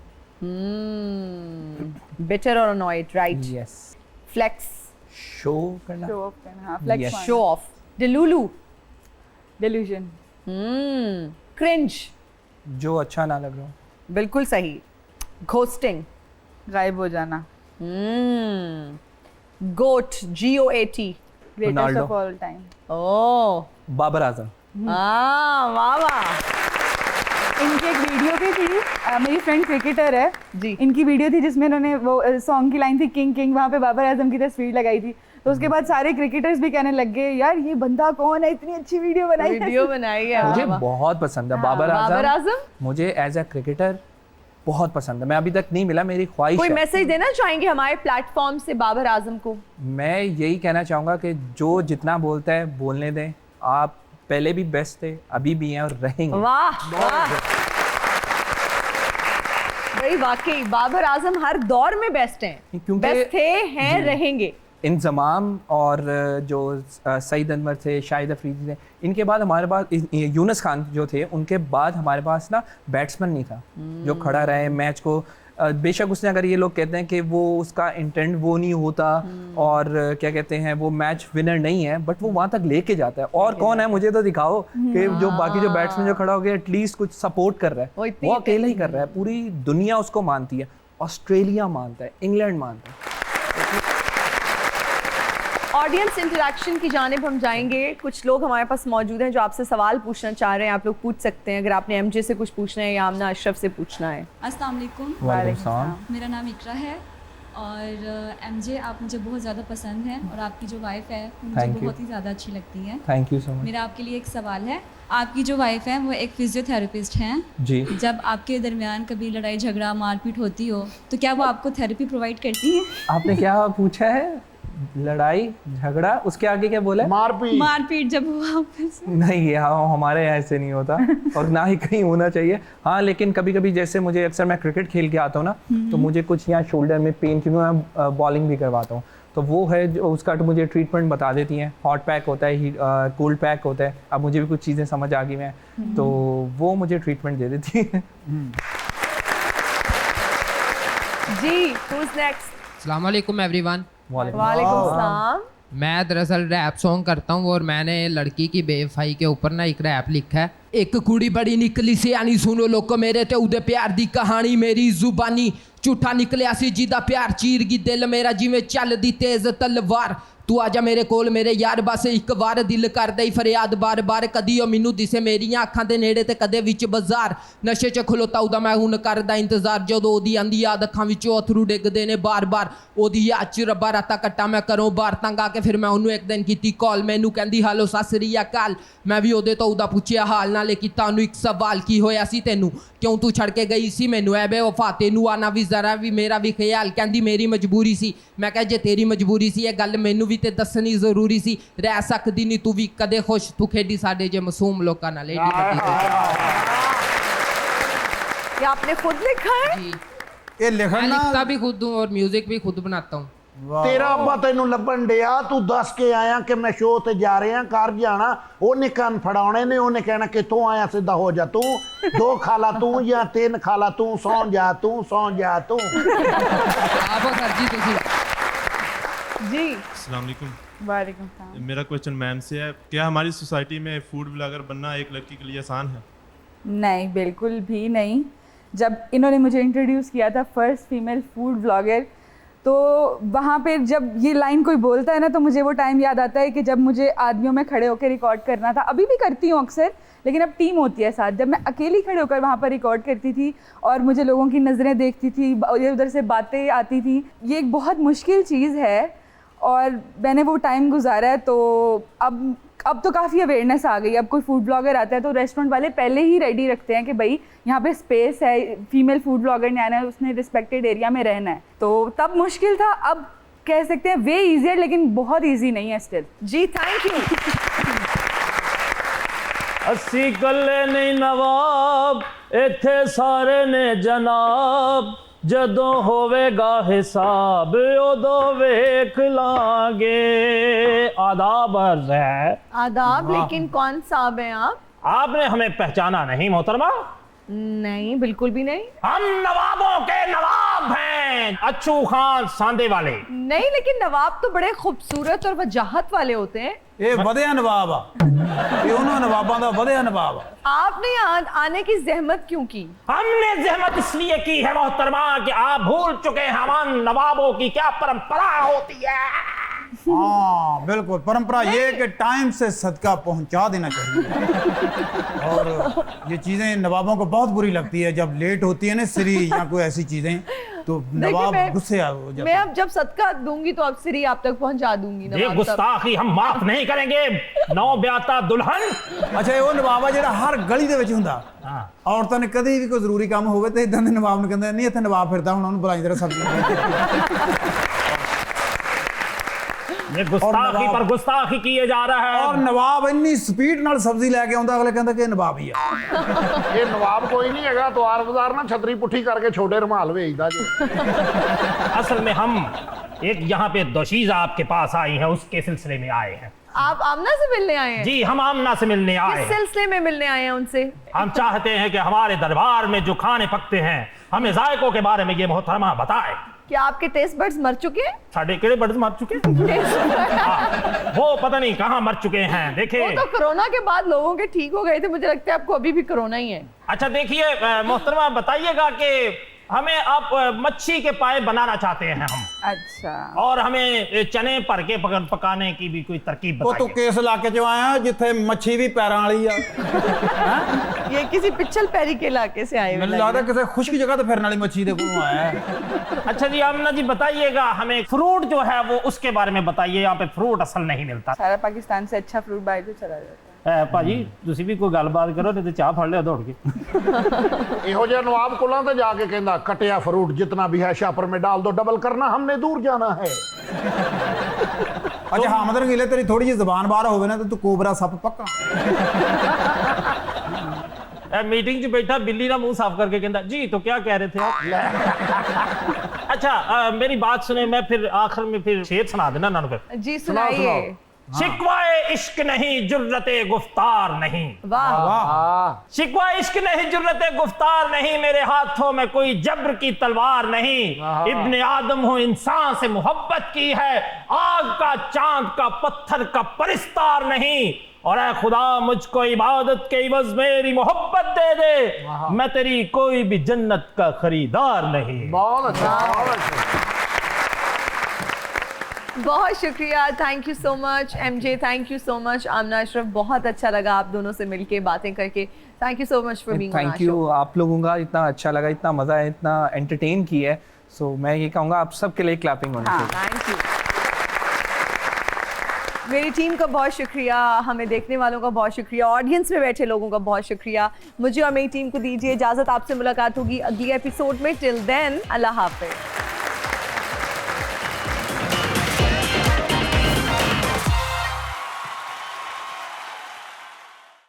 Bitter or annoyed, right? Yes. Flex. Show करना। शो ऑफ करना। हाँ, flex. Yes. Show off. Delulu. Delusion. Cringe. जो अच्छा ना लग रहा हो। बिल्कुल सही. Ghosting. गायब हो जाना। Goat. G-O-A-T. Greatest Ronaldo. Of all time. Oh. Babar Azam. वाह वाह. इनकी एक वीडियो भी थी, मेरी फ्रेंड क्रिकेटर है जी. इनकी वीडियो थी जिसमें उन्होंने वो सॉन्ग की लाइन थी किंग किंग, वहाँ पे बाबर आजम की तस्वीर लगाई थी। तो उसके बाद सारे क्रिकेटर्स भी कहने लग गए यार ये बंदा कौन है, इतनी अच्छी वीडियो बनाई है। वीडियो बनाई है. मुझे वाह. बहुत पसंद है हाँ, बाबर बाबर आजम। आजम. मुझे एज अ क्रिकेटर बहुत पसंद है। मैं अभी तक नहीं मिला, मेरी ख्वाहिश कोई है। मैसेज देना चाहेंगे हमारे प्लेटफॉर्म से बाबर आजम को? मैं यही कहना चाहूँगा कि जो जितना बोलता है बोलने दें। आप पहले भी बेस्ट थे, अभी भी हैं और रहेंगे। वाह वाह. भाई वाकई बाबर आजम हर दौर में बेस्ट हैं. क्योंकि- बेस्ट थे, हैं, रहेंगे. इंजमाम और जो सईद अनवर थे, शाहिद अफरीदी थे, इनके बाद हमारे पास यूनुस खान जो थे, उनके बाद हमारे पास ना बैट्समैन नहीं था जो खड़ा रहे मैच को। बेशक उसने, अगर ये लोग कहते हैं कि वो उसका इंटेंट वो नहीं होता और क्या कहते हैं वो मैच विनर नहीं है, बट वो वहाँ तक लेके जाता है। और कौन है मुझे तो दिखाओ कि जो बाकी जो बैट्समैन जो खड़ा हो गया एटलीस्ट कुछ सपोर्ट कर रहा वो है। इतनी वो अकेला ही कर रहा है, पूरी दुनिया उसको मानती है। ऑस्ट्रेलिया मानता है, इंग्लैंड मानता है। ऑडियंस इंटरेक्शन की जानिब हम जाएंगे. कुछ लोग हमारे पास मौजूद हैं जो आपसे सवाल पूछना चाह रहे हैं. आप लोग पूछ सकते हैं अगर आपने एमजे से कुछ पूछना है या आमना अशरफ से पूछना है. अस्सलाम वालेकुम। वालेकुम सलाम। मेरा नाम इकरा है और एमजे आप मुझे बहुत ज़्यादा पसंद हैं और आपकी जो वाइफ है वो मुझे Thank you. बहुत ही ज़्यादा अच्छी लगती है। Thank you so much. मेरा आपके लिए एक सवाल है, आपकी जो वाइफ है वो एक फिजियोथेरेपिस्ट हैं। जी। जब आपके दरमियान कभी लड़ाई झगड़ा मारपीट होती हो तो क्या वो आपको थेरेपी प्रोवाइड करती हैं? आपने क्या पूछा है? लड़ाई झगड़ा, उसके आगे क्या बोला है? मारपीट मारपीट जब हुआ आपस में? नहीं, हाँ हमारे यहाँ ऐसे नहीं होता और ना ही कहीं होना चाहिए। हाँ लेकिन कभी कभी जैसे मुझे अक्सर मैं क्रिकेट खेल के आता हूँ ना, तो मुझे कुछ यहाँ शोल्डर में पेन, क्योंकि मैं बॉलिंग भी करवाता हूँ, तो वो है जो उसका तो मुझे ट्रीटमेंट बता देती हैं। हॉट पैक होता है, कोल्ड पैक होता है। अब मुझे भी कुछ चीज़ें समझ आ गई हैं, तो वो मुझे ट्रीटमेंट दे देती है। जी, who's next? अस्सलाम वालेकुम एवरीवन। वालेकुम सलाम. मैं दरअसल रैप सॉन्ग करता हूँ और मैंने लड़की की बेवफाई के ऊपर ना एक रैप लिखा है। एक कुड़ी बड़ी निकली सियानी, सुनो लोग मेरे ते उदे प्यार दी कहानी, मेरी जुबानी झूठा निकलिया सी जिदा प्यार चीर गी दिल मेरा जिवें चल दी तेज तलवार। तू आजा मेरे कोल मेरे यार, बस एक बार दिल कर दई फरियाद बार बार, कदी ओ मैनू दिसे मेरियां अखां दे नेड़े ते कदे विच बाजार। नशे च खलोता उदा मैं हुण करदा इंतजार, जदों ओदी आंदी याद अखां विचों अथरू डिगदे ने बार बार। ओदी याद च रब्बा राता कट्टा मैं करों बार, तंग आके फिर मैं ओनू एक दिन कीती कॉल, मैनू कहंदी हालो सत श्री अकाल। मैं भी ओदे तो उदा पुछया हाल, नाले कीता ओनू एक सवाल, की होया सी तैनू, क्यों तू छड़ के गई सी मैनू, ऐ बेवफा तैनू आना भी जरा भी मेरा भी ख्याल। कहंदी मेरी मजबूरी सी। मैं कहा जे तेरी मजबूरी सी, ये गल मैनू भी ते दसनी जरूरी सी। रह सकदी नहीं तू भी कदे खुश, तू खेडी साडे जे मासूम लोकां नाल। एडी ये आपने खुद लिखा है? जी, ਇਹ मैं ਲਿਖਣ लिखता ਨਾਲ भी खुद हूँ और म्यूजिक भी खुद बनाता हूँ। ਤੇਰਾ ਅੱਬਾ ਤੈਨੂੰ ਲੱਭਣ ਡਿਆ, ਤੂੰ ਦੱਸ ਕੇ ਆਇਆ ਕਿ ਮੈਂ ਸ਼ੋਅ ਤੇ ਜਾ ਰਿਹਾ, ਕਰ ਜਾਣਾ। ਉਹਨੇ ਕੰਨ ਫੜਾਉਣੇ ਨੇ, ਉਹਨੇ ਕਹਿਣਾ ਕਿੱਥੋਂ ਆਇਆ, ਸਿੱਧਾ ਹੋ ਜਾ ਤੂੰ। 2 ਖਾ ਲਾ ਤੂੰ ਜਾਂ 3 ਖਾ ਲਾ ਤੂੰ, ਸੌਂ ਜਾ ਤੂੰ, ਸੌਂ ਜਾ ਤੂੰ। आप सर जी तुसी जी. अस्सलाम वालेकुम। वालेकुम सलाम। मेरा क्वेश्चन मैम से है, क्या हमारी सोसाइटी में फूड ब्लॉगर बनना एक लड़की के लिए आसान है? नहीं, बिल्कुल भी नहीं। जब इन्होंने मुझे इंट्रोड्यूस किया था फर्स्ट फीमेल फूड ब्लॉगर, तो वहाँ पे जब ये लाइन कोई बोलता है ना, तो मुझे वो टाइम याद आता है कि जब मुझे आदमियों में खड़े होकर रिकॉर्ड करना था। अभी भी करती हूँ अक्सर, लेकिन अब टीम होती है साथ। जब मैं अकेली खड़े होकर वहाँ पर रिकॉर्ड करती थी और मुझे लोगों की नज़रें देखती थी, इधर उधर से बातें आती थी, ये एक बहुत मुश्किल चीज़ है और मैंने वो टाइम गुजारा है। तो अब तो काफ़ी अवेयरनेस आ गई। अब कोई फूड ब्लॉगर आता है तो रेस्टोरेंट वाले पहले ही रेडी रखते हैं कि भाई यहाँ पे स्पेस है, फीमेल फूड ब्लॉगर ने आना है, उसने रिस्पेक्टेड एरिया में रहना है। तो तब मुश्किल था, अब कह सकते हैं वे ईजी है, लेकिन बहुत ईजी नहीं है स्टिल। Ji thank you. अस्सी कल्ले नहीं नवाब इत्थे सारे ने जनाब, जदों होवेगा हिसाब उदों वेख लांगे। आदाब अर्ज है। आदाब, लेकिन कौन साहब हैं आप? आपने हमें पहचाना नहीं मोहतरमा? नहीं, बिल्कुल भी नहीं। हम नवाबों के नवाब हैं, अच्छू खान सांदे वाले। नहीं, लेकिन नवाब तो बड़े खूबसूरत और वजाहत वाले होते हैं। ये वधिया नवाब आ, ये उन्होंने नवाबां दा वधिया नवाब आ। आपने आने की जहमत क्यों की? हमने जहमत इसलिए की है मोहतरमा कि आप भूल चुके हैं हमारे नवाबों की क्या परंपरा होती है। हाँ बिल्कुल, परंपरा ये है कि टाइम से सदका पहुंचा देना चाहिए। और ये चीज़ें नवाबों को बहुत बुरी लगती है जब लेट होती है ना सिरी या कोई ऐसी चीज़ें, तो नवाब गुस्से हो जाते हैं। मैं अब जब सदका दूंगी तो अब सिरी आप तक पहुंचा दूंगी। ये गुस्ताखी हम माफ नहीं करेंगे। नौ ब्याता दुल्हन। अच्छा, ये वो नवाब है ਜਿਹੜਾ हर गली ਦੇ ਵਿੱਚ ਹੁੰਦਾ। औरतां ने कभी भी कोई ਜ਼ਰੂਰੀ ਕੰਮ ਹੋਵੇ ਤੇ ਇਦਾਂ ਦੇ ਨਵਾਬ ਨੂੰ ਕਹਿੰਦੇ ਨਹੀਂ ਇੱਥੇ ਨਵਾਬ ਫਿਰਦਾ ਹੁਣ ਉਹਨੂੰ ਬੁਲਾਈ ਜਰਾ ਸਬਜ਼ੀ। ये गुस्ताखी पर गुस्ताखी किए जा रहा है। और नवाब इतनी स्पीड नाल सब्जी लेके आਉਂਦਾ अगले कहता कि नवाब ही है। ये नवाब कोई नहीं हैगा, तो आर बाजार ना छतरी पुठी करके छोटे रुमाल भेजदा जी। असल में हम एक यहाँ पे दोशीज़ा आपके पास आई है, उसके सिलसिले में आए हैं। आप आमना से मिलने आए हैं? जी, हम आमना से मिलने आए हैं। किस सिलसिले में मिलने आए हैं उनसे? हम चाहते हैं कि हमारे दरबार में जो खाने पकते हैं हमें जायकों के बारे में ये मोहतरमा बताए। क्या आपके टेस्ट बड्स मर चुके हैं? साढ़े केड़े बड्स मर चुके हैं? वो पता नहीं कहाँ मर चुके हैं। देखिए, वो तो कोरोना के बाद लोगों के ठीक हो गए थे, मुझे लगता है आपको अभी भी कोरोना ही है। अच्छा देखिए मोहतरमा, बताइएगा कि हमें आप मच्छी के पाए बनाना चाहते हैं हम। अच्छा। और हमें चने भर के पकाने की भी कोई तरकीब वो बताइए। तो किस इलाके च आया जिथे मच्छी भी पैरां वाली आ। ये किसी पिछल पैरी के इलाके से आए हुए ਮੈਨੂੰ ਲੱਗਦਾ ਕਿਸੇ खुश्क जगह तो फिरने वाली मच्छी दे कोलों आया है। अच्छा जी आमना जी, बताइएगा हमें फ्रूट जो है वो उसके बारे में बताइए। यहाँ पे फ्रूट असल नहीं मिलता। सारा पाकिस्तान से अच्छा फ्रूट बाहर को चला जाता है। ਭਾਜੀ ਤੁਸੀਂ ਵੀ ਕੋਈ ਗੱਲਬਾਤ ਕਰੋ, ਨਹੀਂ ਤੇ ਚਾਹ ਫੜ ਲਿਆ ਦੌੜ ਕੇ। ਇਹੋ ਜਿਹਾ ਨਵਾਬ ਕੋਲਾਂ ਤੇ ਜਾ ਕੇ ਕਹਿੰਦਾ ਕਟਿਆ ਫਰੂਟ जितना भी है शापर में डाल दो, डबल करना, हमने दूर जाना है। अच्छा हाँ, मतलब गिले तेरी थोड़ी जी जुबान बाहर होवे ना तो तू कोबरा सप पक्का। मीटिंग च बैठा बिल्ली का मुंह साफ करके कहता जी तो क्या कह रहे थे आप? अच्छा मेरी बात सुने, मैं फिर आखिर में फिर शेर सुना देना ना फिर। जी सुनाइए। शिकवाए इश्क नहीं जुर्रते गुफ्तार नहीं। वाह वाह। शिकवा इश्क नहीं जुर्रते गुफ्तार नहीं, मेरे हाथों में कोई जब्र की तलवार नहीं। इब्ने आदम हूं, इंसान से मोहब्बत की है, आग का चांद का पत्थर का परिस्तार नहीं। और ऐ खुदा मुझको इबादत के इवज मेरी मोहब्बत दे दे, मैं तेरी कोई भी जन्नत का खरीदार नहीं। बहुत अच्छा, बहुत अच्छा। बहुत शुक्रिया, thank you so much MJ, thank you so much Aamna Ashraf. बहुत अच्छा लगा आप दोनों से मिलके बातें करके। Thank you so much for being on our show. Thank you आप लोगों का, इतना अच्छा लगा, इतना मज़ा है, इतना एंटरटेन किया है। सो मैं ये कहूँगा आप सबके लिए क्लैपिंग होनी चाहिए। Thank you. मेरी टीम का बहुत शुक्रिया, हमें देखने वालों का बहुत शुक्रिया, ऑडियंस में बैठे लोगों का बहुत शुक्रिया। मुझे और मेरी टीम को दीजिए इजाज़त, आपसे मुलाकात होगी अगली एपिसोड में। टिल देन अल्लाह हाफ़िज़।